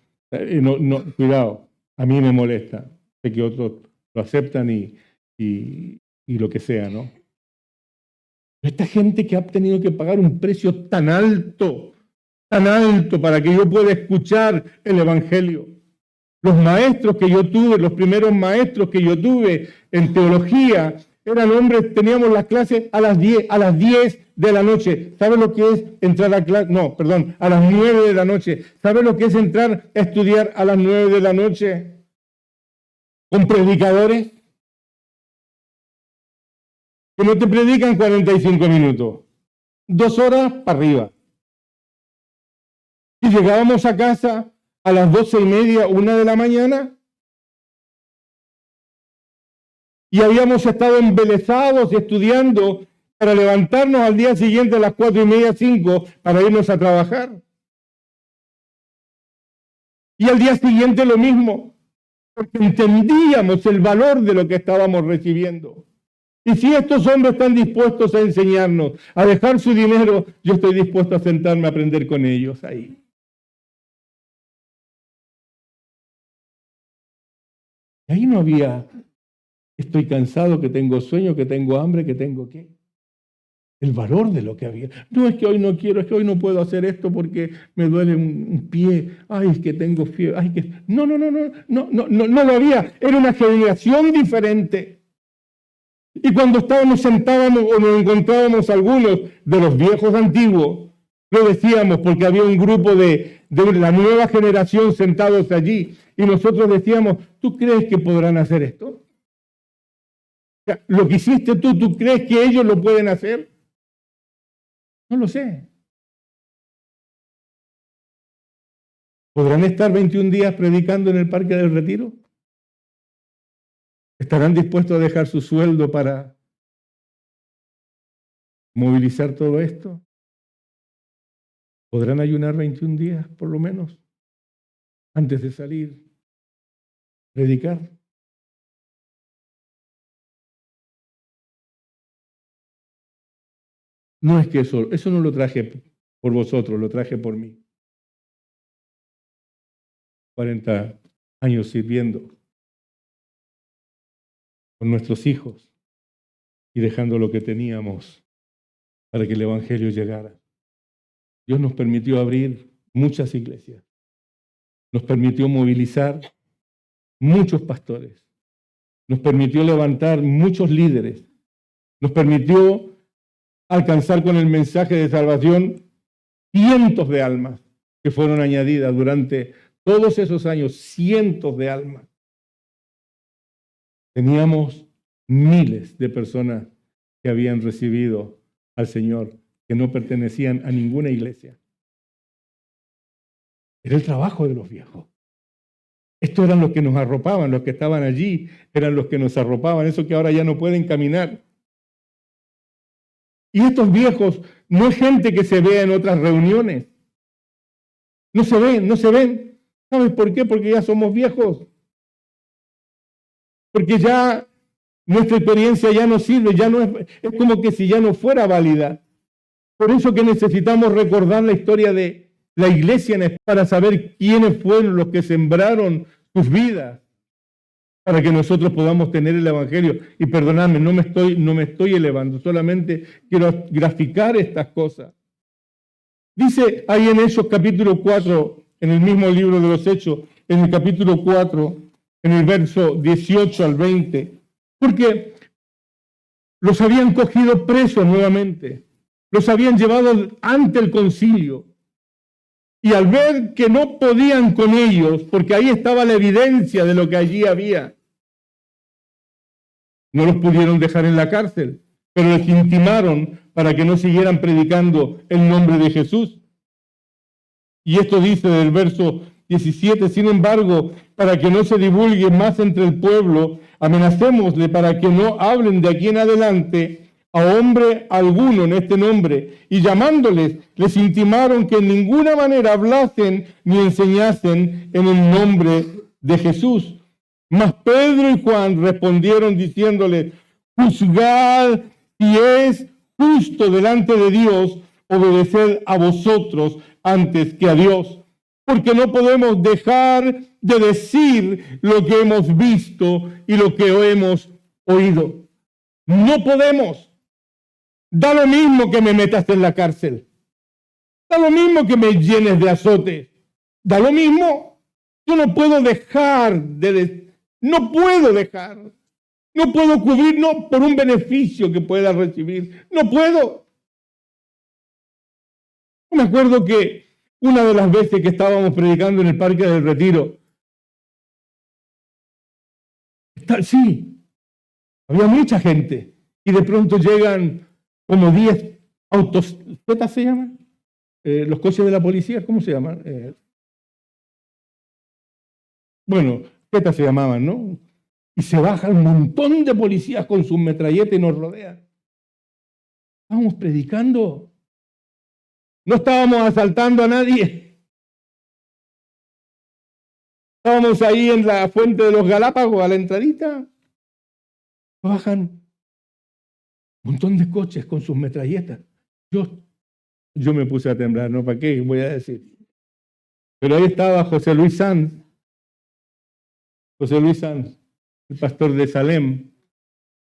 Cuidado, a mí me molesta. Sé que otros lo aceptan y lo que sea, ¿no? Esta gente que ha tenido que pagar un precio tan alto para que yo pueda escuchar el Evangelio. Los maestros que yo tuve, los primeros maestros que yo tuve en teología, eran hombres, teníamos las clases a las 10 de la noche. ¿Sabe lo que es entrar a clase? No, perdón, a las 9 de la noche. ¿Sabe lo que es entrar a estudiar a las 9 de la noche? Con predicadores que no te predican 45 minutos, 2 horas para arriba. Y llegábamos a casa a las 12:30, 1 de la mañana, y habíamos estado embelesados estudiando para levantarnos al día siguiente a las 4:30, 5, para irnos a trabajar. Y al día siguiente lo mismo, porque entendíamos el valor de lo que estábamos recibiendo. Y si estos hombres están dispuestos a enseñarnos, a dejar su dinero, yo estoy dispuesto a sentarme a aprender con ellos ahí. Y ahí no había, estoy cansado, que tengo sueño, que tengo hambre, que tengo qué. El valor de lo que había. No es que hoy no quiero, es que hoy no puedo hacer esto porque me duele un pie. Ay, es que tengo fiebre. Ay, que... No lo había. Era una generación diferente. Y cuando sentábamos o nos encontrábamos algunos de los viejos antiguos, lo decíamos porque había un grupo de la nueva generación sentados allí. Y nosotros decíamos, ¿tú crees que podrán hacer esto? O sea, lo que hiciste tú crees que ellos lo pueden hacer? No lo sé. ¿Podrán estar 21 días predicando en el Parque del Retiro? ¿Estarán dispuestos a dejar su sueldo para movilizar todo esto? ¿Podrán ayunar 21 días, por lo menos, antes de salir a predicar? No es que eso no lo traje por vosotros, lo traje por mí. 40 años sirviendo con nuestros hijos y dejando lo que teníamos para que el Evangelio llegara. Dios nos permitió abrir muchas iglesias, nos permitió movilizar muchos pastores, nos permitió levantar muchos líderes, nos permitió alcanzar con el mensaje de salvación cientos de almas que fueron añadidas durante todos esos años, cientos de almas. Teníamos miles de personas que habían recibido al Señor, que no pertenecían a ninguna iglesia. Era el trabajo de los viejos. Estos eran los que nos arropaban, los que estaban allí, eran los que nos arropaban, esos que ahora ya no pueden caminar. Y estos viejos no es gente que se vea en otras reuniones. No se ven, no se ven. ¿Sabes por qué? Porque ya somos viejos. Porque ya nuestra experiencia ya no sirve, ya no es como que si ya no fuera válida. Por eso que necesitamos recordar la historia de la iglesia para saber quiénes fueron los que sembraron sus vidas, para que nosotros podamos tener el Evangelio. Y perdonadme, no me estoy elevando, solamente quiero graficar estas cosas. Dice ahí en Hechos capítulo 4, en el mismo libro de los Hechos, en el capítulo 4, en el verso 18 al 20, porque los habían cogido presos nuevamente, los habían llevado ante el concilio, y al ver que no podían con ellos, porque ahí estaba la evidencia de lo que allí había, no los pudieron dejar en la cárcel, pero les intimaron para que no siguieran predicando el nombre de Jesús. Y esto dice del verso 17, sin embargo, para que no se divulgue más entre el pueblo, amenacémosle para que no hablen de aquí en adelante a hombre alguno en este nombre. Y llamándoles, les intimaron que en ninguna manera hablasen ni enseñasen en el nombre de Jesús. Mas Pedro y Juan respondieron diciéndole, juzgad si es justo delante de Dios obedecer a vosotros antes que a Dios, porque no podemos dejar de decir lo que hemos visto y lo que hemos oído. No podemos. Da lo mismo que me metas en la cárcel. Da lo mismo que me llenes de azotes. Da lo mismo. Yo no puedo dejar no puedo cubrir, no por un beneficio que pueda recibir. No puedo. Me acuerdo que una de las veces que estábamos predicando en el Parque del Retiro, sí, había mucha gente y de pronto llegan como 10 autos, ¿qué se llaman? Los coches de la policía, ¿cómo se llaman? Bueno, ¿qué se llamaban, no? Y se bajan un montón de policías con sus metralletas y nos rodean. Estábamos predicando. No estábamos asaltando a nadie. Estábamos ahí en la fuente de los Galápagos, a la entradita. Bajan un montón de coches con sus metralletas. Yo me puse a temblar, ¿no? ¿Para qué voy a decir? Pero ahí estaba José Luis Sanz, el pastor de Salem,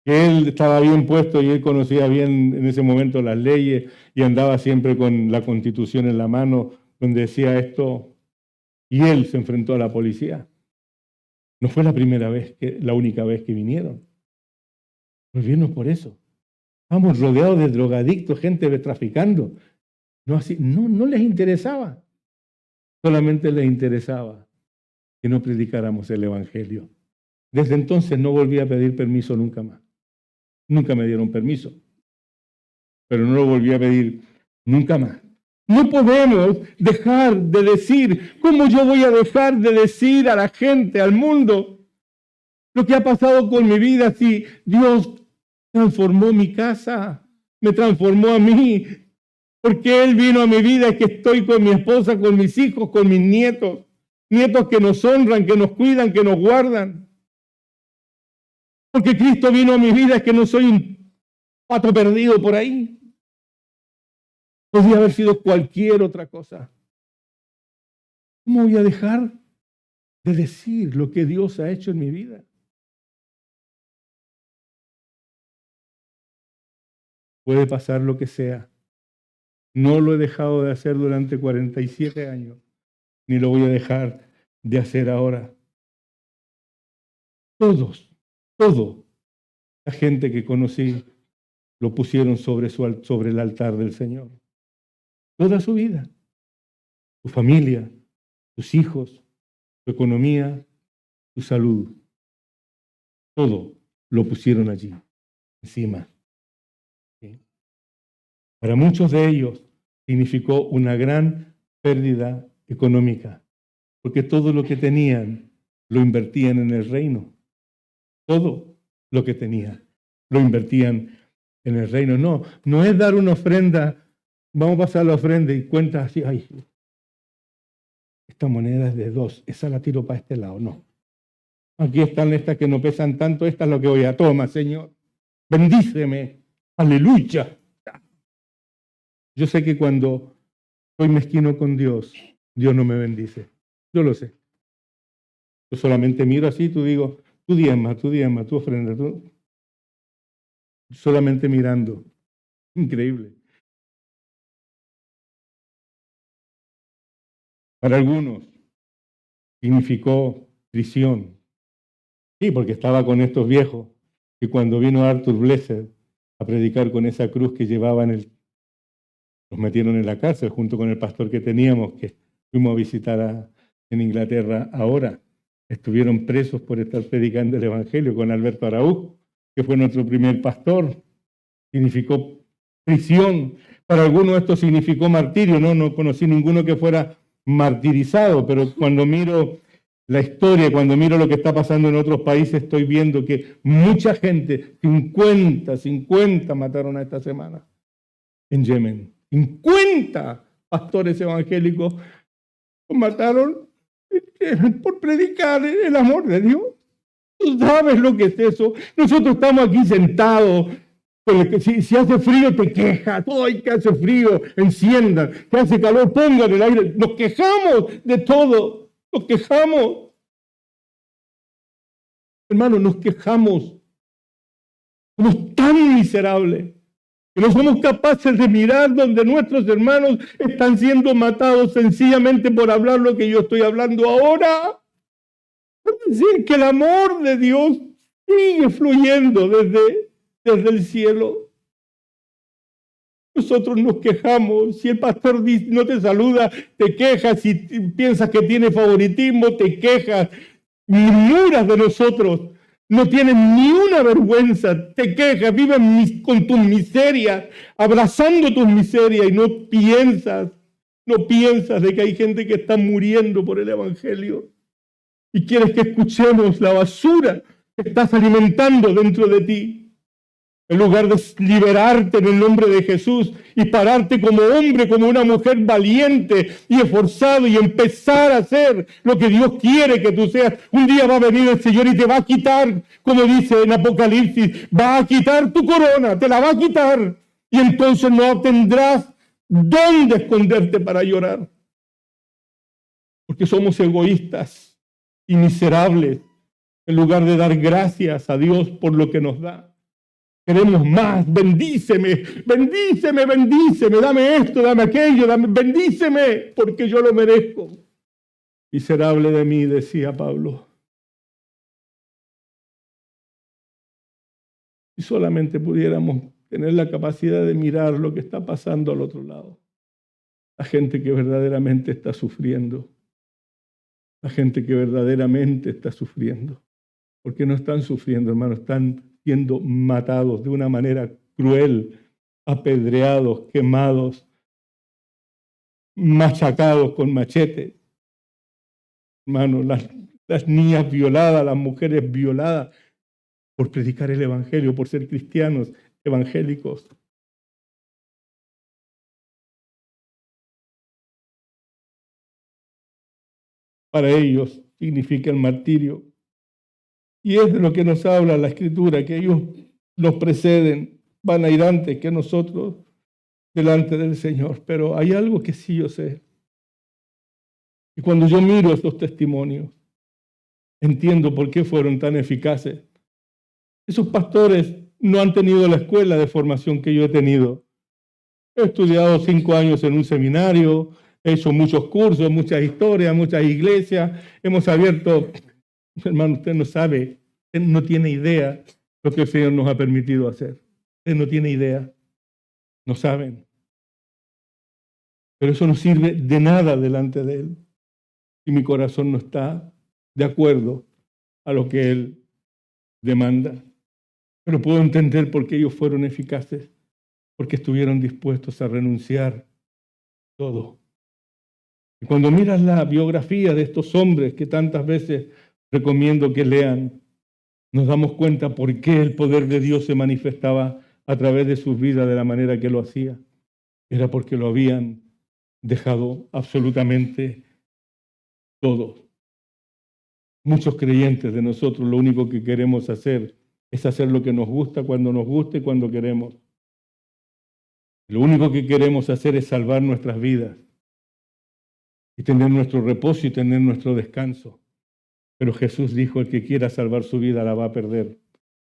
que él estaba bien puesto y él conocía bien en ese momento las leyes y andaba siempre con la Constitución en la mano donde decía esto, y él se enfrentó a la policía. No fue la única vez que vinieron. Volvieron por eso. Estábamos rodeados de drogadictos, gente traficando. No les interesaba. Solamente les interesaba que no predicáramos el Evangelio. Desde entonces no volví a pedir permiso nunca más. Nunca me dieron permiso. Pero no lo volví a pedir nunca más. No podemos dejar de decir, ¿cómo yo voy a dejar de decir a la gente, al mundo, lo que ha pasado con mi vida si Dios transformó mi casa, me transformó a mí? Porque Él vino a mi vida y que estoy con mi esposa, con mis hijos, con mis nietos. Nietos que nos honran, que nos cuidan, que nos guardan. Porque Cristo vino a mi vida es que no soy un pato perdido por ahí. Podría haber sido cualquier otra cosa. ¿Cómo voy a dejar de decir lo que Dios ha hecho en mi vida? Puede pasar lo que sea. No lo he dejado de hacer durante 47 años, ni lo voy a dejar de hacer ahora. Todo, la gente que conocí, lo pusieron sobre el altar del Señor. Toda su vida, su familia, sus hijos, su economía, su salud. Todo lo pusieron allí, encima. ¿Sí? Para muchos de ellos significó una gran pérdida económica, porque todo lo que tenían lo invertían en el reino. Todo lo que tenían lo invertían en el reino. No es dar una ofrenda, vamos a pasar la ofrenda y cuentas así, ay, esta moneda es de 2, esa la tiro para este lado. No. Aquí están estas que no pesan tanto, esta es lo que voy a tomar, Señor. Bendíceme. Aleluya. Yo sé que cuando soy mezquino con Dios, Dios no me bendice. Yo lo sé. Yo solamente miro así, tú digo, tú diezma, tú ofrenda, tú. Solamente mirando. Increíble. Para algunos significó prisión. Sí, porque estaba con estos viejos. Y cuando vino Arthur Blessed a predicar con esa cruz que llevaban, los metieron en la cárcel junto con el pastor que teníamos, que fuimos a visitar en Inglaterra ahora. Estuvieron presos por estar predicando el Evangelio con Alberto Araújo, que fue nuestro primer pastor. Significó prisión. Para algunos esto significó martirio. No conocí ninguno que fuera martirizado, pero cuando miro la historia, cuando miro lo que está pasando en otros países, estoy viendo que mucha gente, 50 mataron a esta semana en Yemen. 50 pastores evangélicos los mataron por predicar el amor de Dios. ¿Tú sabes lo que es eso? Nosotros estamos aquí sentados. Si hace frío, te quejas. ¡Ay, que hace frío! Enciendan. Que hace calor, pongan el aire. Nos quejamos de todo. Nos quejamos. Hermanos, nos quejamos. Somos tan miserables que no somos capaces de mirar donde nuestros hermanos están siendo matados sencillamente por hablar lo que yo estoy hablando ahora. Es decir, que el amor de Dios sigue fluyendo desde el cielo. Nosotros nos quejamos. Si el pastor no te saluda, te quejas. Si piensas que tiene favoritismo, te quejas. Murmuras de nosotros. No tienes ni una vergüenza. Te quejas, vives con tus miserias, abrazando tus miserias y no piensas de que hay gente que está muriendo por el Evangelio. Y quieres que escuchemos la basura que estás alimentando dentro de ti. En lugar de liberarte en el nombre de Jesús y pararte como hombre, como una mujer valiente y esforzado y empezar a hacer lo que Dios quiere que tú seas. Un día va a venir el Señor y te va a quitar, como dice en Apocalipsis, va a quitar tu corona, te la va a quitar. Y entonces no tendrás dónde esconderte para llorar. Porque somos egoístas y miserables en lugar de dar gracias a Dios por lo que nos da. Queremos más, bendíceme, dame esto, dame aquello, bendíceme, porque yo lo merezco. Miserable de mí, decía Pablo. Si solamente pudiéramos tener la capacidad de mirar lo que está pasando al otro lado. La gente que verdaderamente está sufriendo. La gente que verdaderamente está sufriendo. Porque no están sufriendo, hermanos, están siendo matados de una manera cruel, apedreados, quemados, machacados con machetes. Hermanos, las niñas violadas, las mujeres violadas por predicar el Evangelio, por ser cristianos evangélicos. Para ellos significa el martirio. Y es de lo que nos habla la Escritura, que ellos nos preceden, van a ir antes que nosotros delante del Señor. Pero hay algo que sí yo sé. Y cuando yo miro estos testimonios, entiendo por qué fueron tan eficaces. Esos pastores no han tenido la escuela de formación que yo he tenido. He estudiado 5 años en un seminario, he hecho muchos cursos, muchas historias, muchas iglesias. Hemos abierto, hermano, usted no sabe, usted no tiene idea lo que el Señor nos ha permitido hacer. Usted no tiene idea, no saben. Pero eso no sirve de nada delante de Él. Y mi corazón no está de acuerdo a lo que Él demanda. Pero puedo entender por qué ellos fueron eficaces, porque estuvieron dispuestos a renunciar todo. Y cuando miras la biografía de estos hombres que tantas veces recomiendo que lean, nos damos cuenta por qué el poder de Dios se manifestaba a través de sus vidas de la manera que lo hacía. Era porque lo habían dejado absolutamente todo. Muchos creyentes de nosotros lo único que queremos hacer es hacer lo que nos gusta, cuando nos guste, cuando queremos. Lo único que queremos hacer es salvar nuestras vidas y tener nuestro reposo y tener nuestro descanso. Pero Jesús dijo, el que quiera salvar su vida la va a perder.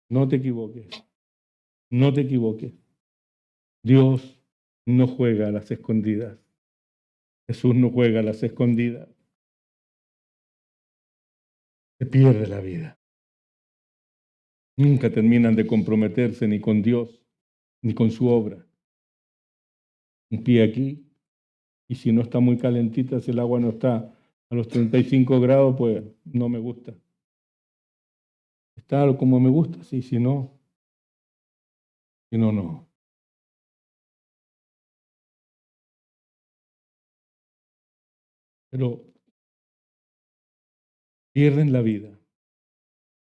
No te equivoques, no te equivoques. Dios no juega a las escondidas. Jesús no juega a las escondidas. Se pierde la vida. Nunca terminan de comprometerse ni con Dios, ni con su obra. Un pie aquí, y si no está muy calentita, si el agua no está a los 35 grados, pues no me gusta. Está como me gusta, sí, si no, no. Pero pierden la vida.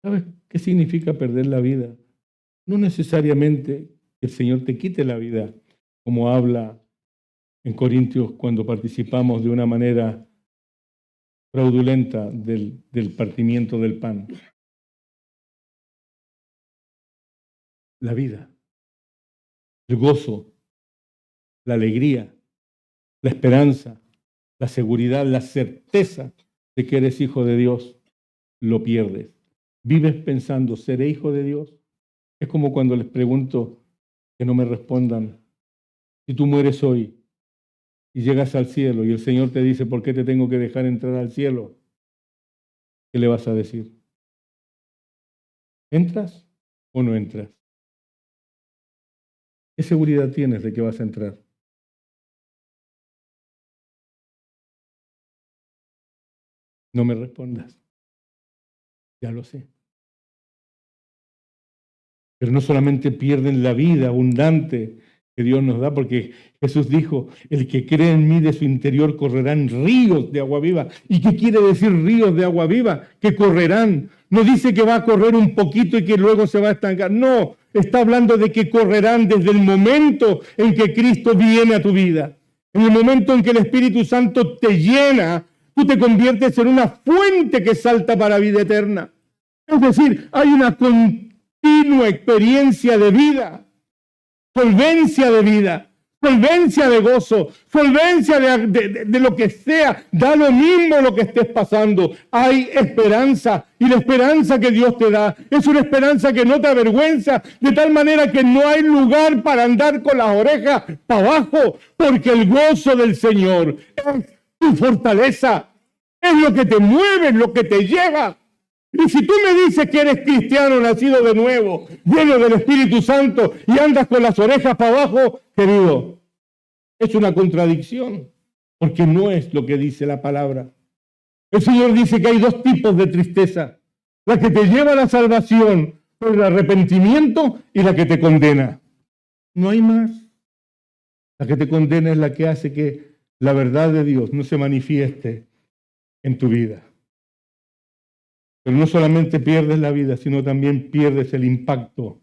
¿Sabes qué significa perder la vida? No necesariamente que el Señor te quite la vida, como habla en Corintios cuando participamos de una manera fraudulenta del partimiento del pan. La vida, el gozo, la alegría, la esperanza, la seguridad, la certeza de que eres hijo de Dios, lo pierdes. Vives pensando, ¿seré hijo de Dios? Es como cuando les pregunto que no me respondan, si tú mueres hoy y llegas al cielo y el Señor te dice, ¿por qué te tengo que dejar entrar al cielo? ¿Qué le vas a decir? ¿Entras o no entras? ¿Qué seguridad tienes de que vas a entrar? No me respondas. Ya lo sé. Pero no solamente pierden la vida abundante que Dios nos da, porque Jesús dijo, el que cree en mí de su interior correrán ríos de agua viva. ¿Y qué quiere decir ríos de agua viva? Que correrán. No dice que va a correr un poquito y que luego se va a estancar. No, está hablando de que correrán desde el momento en que Cristo viene a tu vida. En el momento en que el Espíritu Santo te llena, tú te conviertes en una fuente que salta para vida eterna. Es decir, hay una continua experiencia de vida, solvencia de vida, solvencia de gozo, solvencia de lo que sea. Da lo mismo lo que estés pasando. Hay esperanza, y la esperanza que Dios te da es una esperanza que no te avergüenza, de tal manera que no hay lugar para andar con las orejas para abajo, porque el gozo del Señor es tu fortaleza, es lo que te mueve, es lo que te lleva. Y si tú me dices que eres cristiano, nacido de nuevo, lleno del Espíritu Santo, y andas con las orejas para abajo, querido, es una contradicción, porque no es lo que dice la palabra. El Señor dice que hay dos tipos de tristeza: la que te lleva a la salvación por el arrepentimiento y la que te condena. No hay más. La que te condena es la que hace que la verdad de Dios no se manifieste en tu vida. Pero no solamente pierdes la vida, sino también pierdes el impacto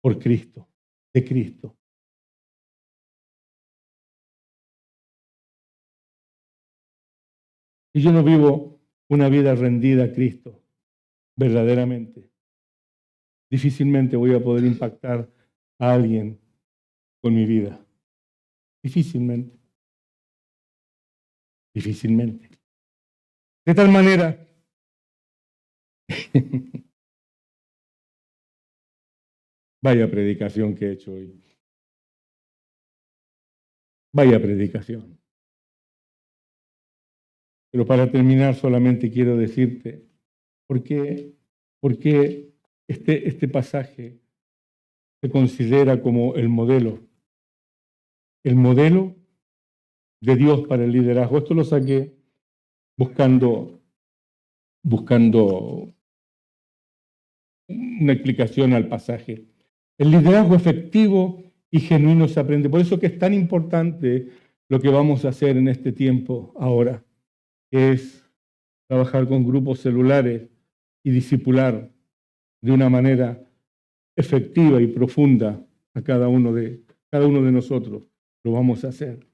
por Cristo, de Cristo. Si yo no vivo una vida rendida a Cristo, verdaderamente, difícilmente voy a poder impactar a alguien con mi vida. Difícilmente. Difícilmente. De tal manera, vaya predicación que he hecho hoy. Vaya predicación. Pero para terminar solamente quiero decirte por qué este pasaje se considera como el modelo de Dios para el liderazgo. Esto lo saqué buscando una explicación al pasaje. El liderazgo efectivo y genuino se aprende. Por eso que es tan importante lo que vamos a hacer en este tiempo ahora, que es trabajar con grupos celulares y discipular de una manera efectiva y profunda a cada uno de nosotros. Lo vamos a hacer.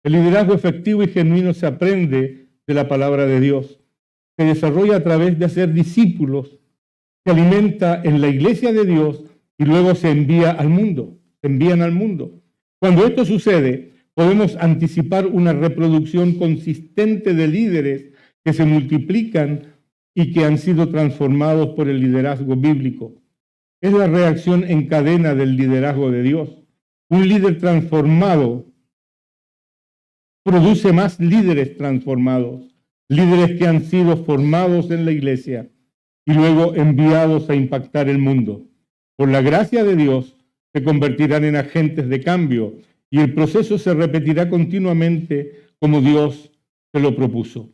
El liderazgo efectivo y genuino se aprende de la palabra de Dios, se desarrolla a través de hacer discípulos, se alimenta en la iglesia de Dios y luego se envía al mundo, se envían al mundo. Cuando esto sucede, podemos anticipar una reproducción consistente de líderes que se multiplican y que han sido transformados por el liderazgo bíblico. Es la reacción en cadena del liderazgo de Dios. Un líder transformado produce más líderes transformados, líderes que han sido formados en la iglesia y luego enviados a impactar el mundo. Por la gracia de Dios, se convertirán en agentes de cambio y el proceso se repetirá continuamente como Dios se lo propuso.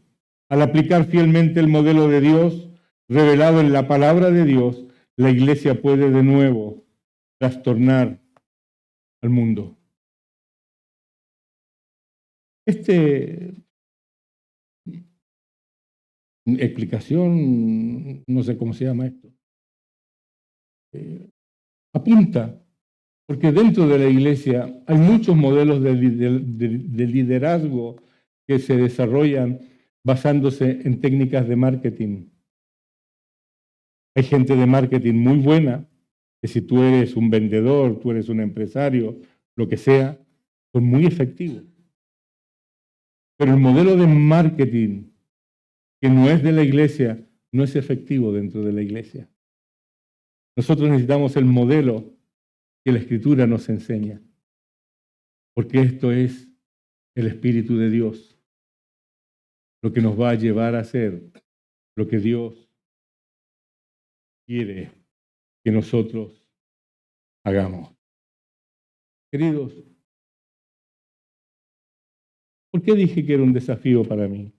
Al aplicar fielmente el modelo de Dios revelado en la palabra de Dios, la iglesia puede de nuevo trastornar al mundo. Explicación, no sé cómo se llama esto, apunta, porque dentro de la iglesia hay muchos modelos de liderazgo que se desarrollan basándose en técnicas de marketing. Hay gente de marketing muy buena, que si tú eres un vendedor, tú eres un empresario, lo que sea, son muy efectivos. Pero el modelo de marketing que no es de la iglesia, no es efectivo dentro de la iglesia. Nosotros necesitamos el modelo que la Escritura nos enseña, porque esto es el Espíritu de Dios, lo que nos va a llevar a hacer lo que Dios quiere que nosotros hagamos. Queridos, ¿por qué dije que era un desafío para mí?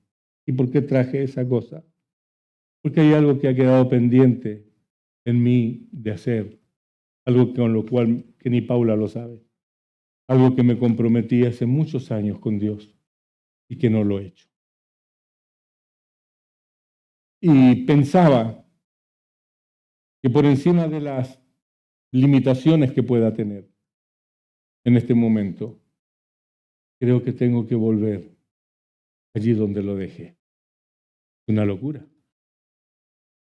¿Y por qué traje esa cosa? Porque hay algo que ha quedado pendiente en mí de hacer, algo con lo cual que ni Paula lo sabe, algo que me comprometí hace muchos años con Dios y que no lo he hecho. Y pensaba que por encima de las limitaciones que pueda tener en este momento, creo que tengo que volver allí donde lo dejé. Una locura.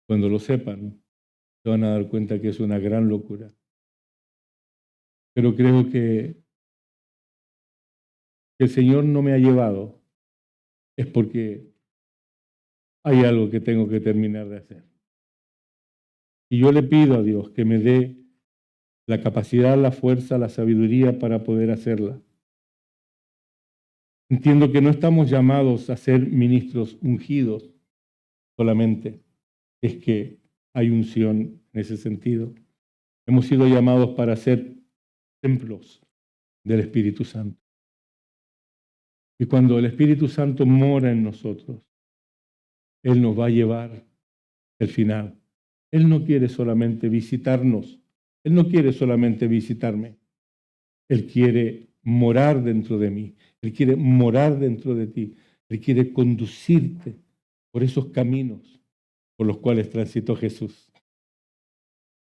Cuando lo sepan, se van a dar cuenta que es una gran locura. Pero creo que el Señor no me ha llevado es porque hay algo que tengo que terminar de hacer. Y yo le pido a Dios que me dé la capacidad, la fuerza, la sabiduría para poder hacerla. Entiendo que no estamos llamados a ser ministros ungidos solamente, es que hay unción en ese sentido. Hemos sido llamados para ser templos del Espíritu Santo. Y cuando el Espíritu Santo mora en nosotros, Él nos va a llevar al final. Él no quiere solamente visitarnos, Él no quiere solamente visitarme, Él quiere morar dentro de mí, Él quiere morar dentro de ti, Él quiere conducirte por esos caminos por los cuales transitó Jesús.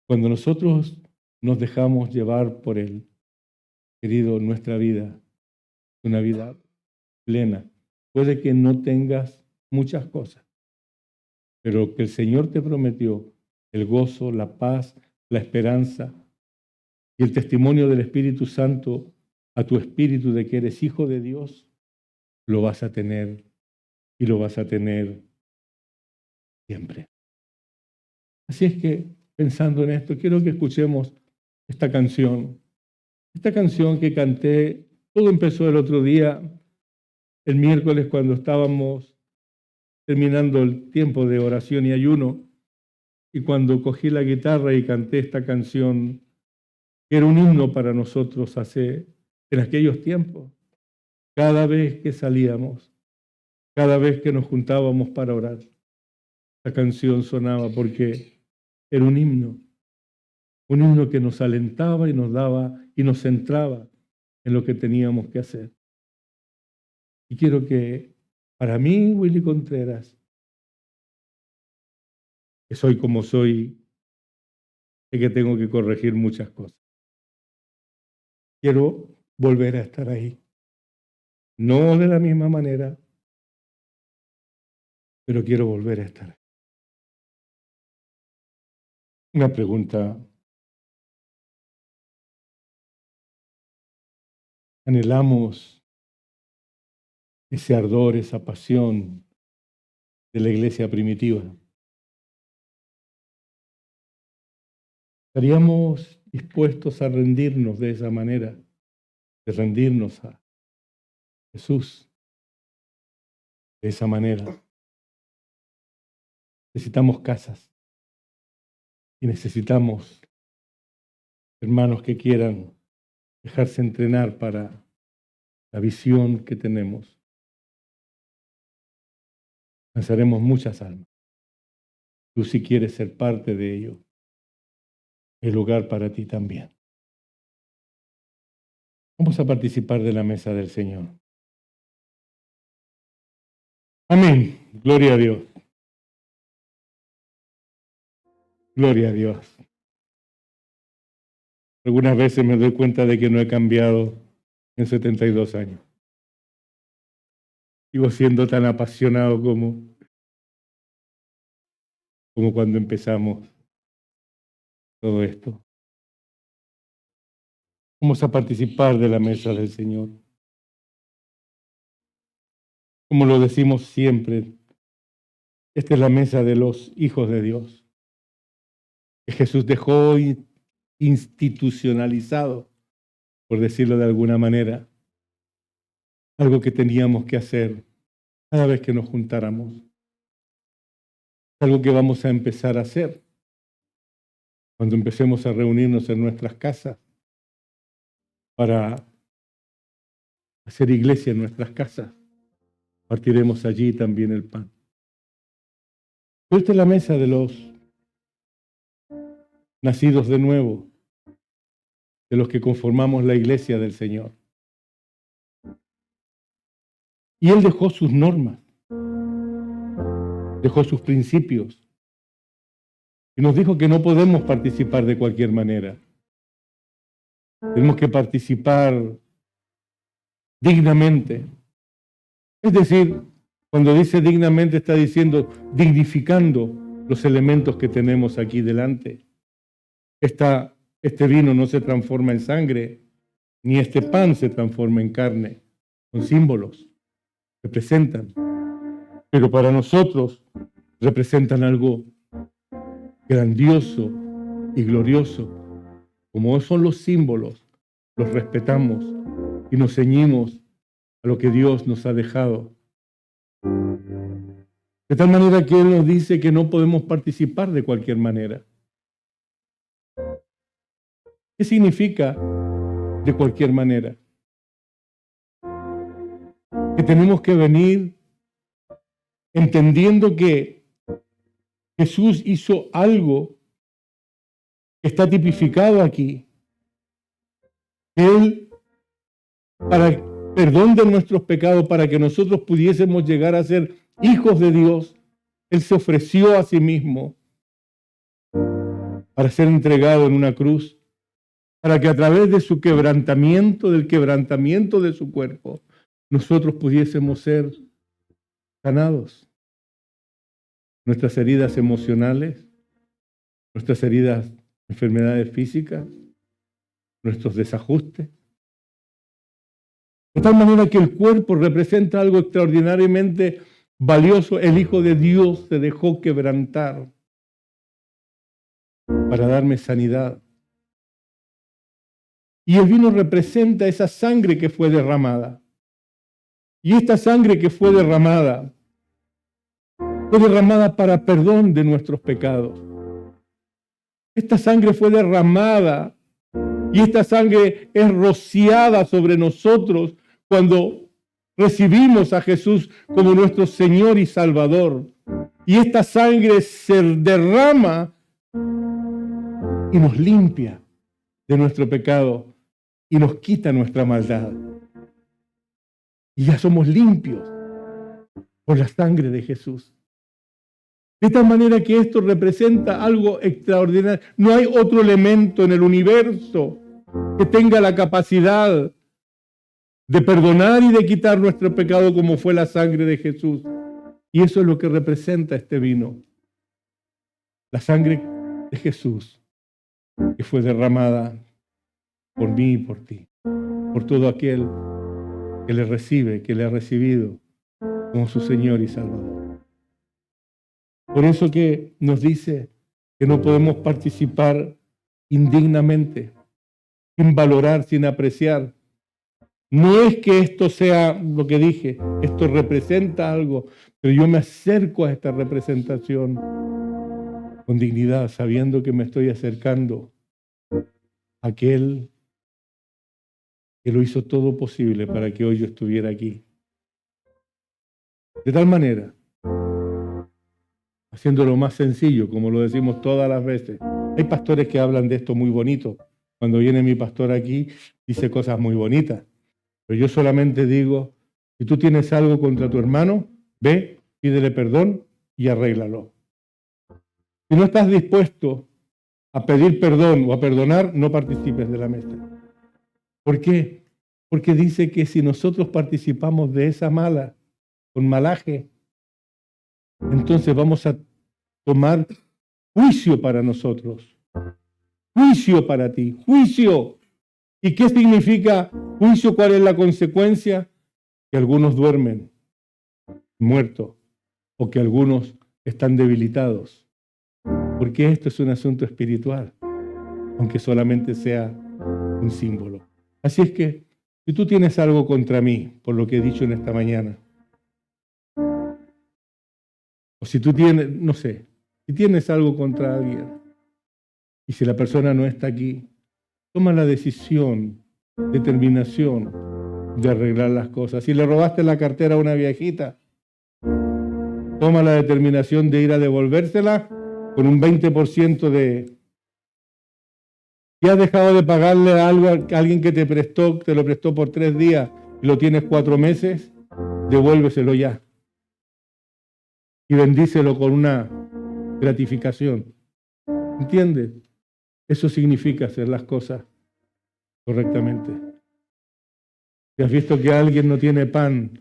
Cuando nosotros nos dejamos llevar por Él, querido, nuestra vida, una vida plena. Puede que no tengas muchas cosas, pero que el Señor te prometió el gozo, la paz, la esperanza y el testimonio del Espíritu Santo a tu espíritu de que eres hijo de Dios, lo vas a tener y lo vas a tener siempre. Así es que, pensando en esto, quiero que escuchemos esta canción. Esta canción que canté, todo empezó el otro día, el miércoles, cuando estábamos terminando el tiempo de oración y ayuno, y cuando cogí la guitarra y canté esta canción, que era un himno para nosotros en aquellos tiempos. Cada vez que salíamos, cada vez que nos juntábamos para orar, la canción sonaba porque era un himno que nos alentaba y nos daba y nos centraba en lo que teníamos que hacer. Y quiero que, para mí, Willy Contreras, que soy como soy y que tengo que corregir muchas cosas. Quiero volver a estar ahí. No de la misma manera, pero quiero volver a estar ahí. Una pregunta. Anhelamos ese ardor, esa pasión de la iglesia primitiva. ¿Estaríamos dispuestos a rendirnos de esa manera? De rendirnos a Jesús de esa manera. Necesitamos casas y necesitamos hermanos que quieran dejarse entrenar para la visión que tenemos. Lanzaremos muchas almas. Tú, si quieres ser parte de ello, hay lugar para ti también. Vamos a participar de la mesa del Señor. Amén. Gloria a Dios. Gloria a Dios. Algunas veces me doy cuenta de que no he cambiado en 72 años. Sigo siendo tan apasionado como cuando empezamos todo esto. Vamos a participar de la mesa del Señor. Como lo decimos siempre, esta es la mesa de los hijos de Dios, que Jesús dejó institucionalizado, por decirlo de alguna manera, algo que teníamos que hacer cada vez que nos juntáramos, algo que vamos a empezar a hacer cuando empecemos a reunirnos en nuestras casas para hacer iglesia en nuestras casas. Partiremos allí también el pan. Esta es la mesa de los nacidos de nuevo, de los que conformamos la iglesia del Señor. Y Él dejó sus normas, dejó sus principios, y nos dijo que no podemos participar de cualquier manera. Tenemos que participar dignamente. Es decir, cuando dice dignamente está diciendo dignificando los elementos que tenemos aquí delante. Este vino no se transforma en sangre, ni este pan se transforma en carne. Son símbolos, representan. Pero para nosotros representan algo grandioso y glorioso. Como son los símbolos, los respetamos y nos ceñimos a lo que Dios nos ha dejado. De tal manera que Él nos dice que no podemos participar de cualquier manera. ¿Qué significa de cualquier manera? Que tenemos que venir entendiendo que Jesús hizo algo que está tipificado aquí. Él, para perdón de nuestros pecados, para que nosotros pudiésemos llegar a ser hijos de Dios, Él se ofreció a sí mismo para ser entregado en una cruz, para que a través de su quebrantamiento, del quebrantamiento de su cuerpo, nosotros pudiésemos ser sanados. Nuestras heridas emocionales, nuestras heridas, enfermedades físicas, nuestros desajustes. De tal manera que el cuerpo representa algo extraordinariamente valioso. El Hijo de Dios se dejó quebrantar para darme sanidad. Y el vino representa esa sangre que fue derramada. Y esta sangre que fue derramada para perdón de nuestros pecados. Esta sangre fue derramada y esta sangre es rociada sobre nosotros cuando recibimos a Jesús como nuestro Señor y Salvador. Y esta sangre se derrama y nos limpia de nuestro pecado y nos quita nuestra maldad. Y ya somos limpios por la sangre de Jesús. De tal manera que esto representa algo extraordinario. No hay otro elemento en el universo que tenga la capacidad de perdonar y de quitar nuestro pecado como fue la sangre de Jesús. Y eso es lo que representa este vino. La sangre de Jesús que fue derramada por mí y por ti, por todo aquel que le recibe, que le ha recibido como su Señor y Salvador. Por eso que nos dice que no podemos participar indignamente, sin valorar, sin apreciar. No es que esto sea lo que dije, esto representa algo, pero yo me acerco a esta representación con dignidad, sabiendo que me estoy acercando a aquel que lo hizo todo posible para que hoy yo estuviera aquí. De tal manera, haciéndolo más sencillo, como lo decimos todas las veces. Hay pastores que hablan de esto muy bonito. Cuando viene mi pastor aquí, dice cosas muy bonitas. Pero yo solamente digo, si tú tienes algo contra tu hermano, ve, pídele perdón y arréglalo. Si no estás dispuesto a pedir perdón o a perdonar, no participes de la mesa. ¿Por qué? Porque dice que si nosotros participamos de esa mala, con malaje, entonces vamos a tomar juicio para nosotros. Juicio para ti, juicio. ¿Y qué significa juicio? ¿Cuál es la consecuencia? Que algunos duermen muertos o que algunos están debilitados. Porque esto es un asunto espiritual, aunque solamente sea un símbolo. Así es que, si tú tienes algo contra mí, por lo que he dicho en esta mañana, o si tú tienes, no sé, si tienes algo contra alguien, y si la persona no está aquí, toma la decisión, determinación de arreglar las cosas. Si le robaste la cartera a una viejita, toma la determinación de ir a devolvérsela con un 20% de... Si has dejado de pagarle algo a alguien que te lo prestó por 3 días y lo tienes 4 meses, devuélveselo ya. Y bendícelo con una gratificación. ¿Entiendes? Eso significa hacer las cosas correctamente. Si has visto que alguien no tiene pan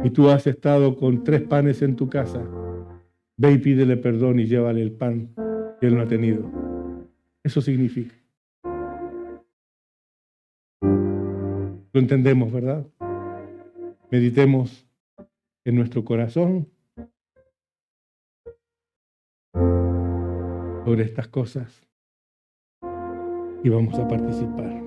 y tú has estado con 3 panes en tu casa, ve y pídele perdón y llévale el pan que él no ha tenido. Eso significa. Lo entendemos, ¿verdad? Meditemos en nuestro corazón sobre estas cosas y vamos a participar.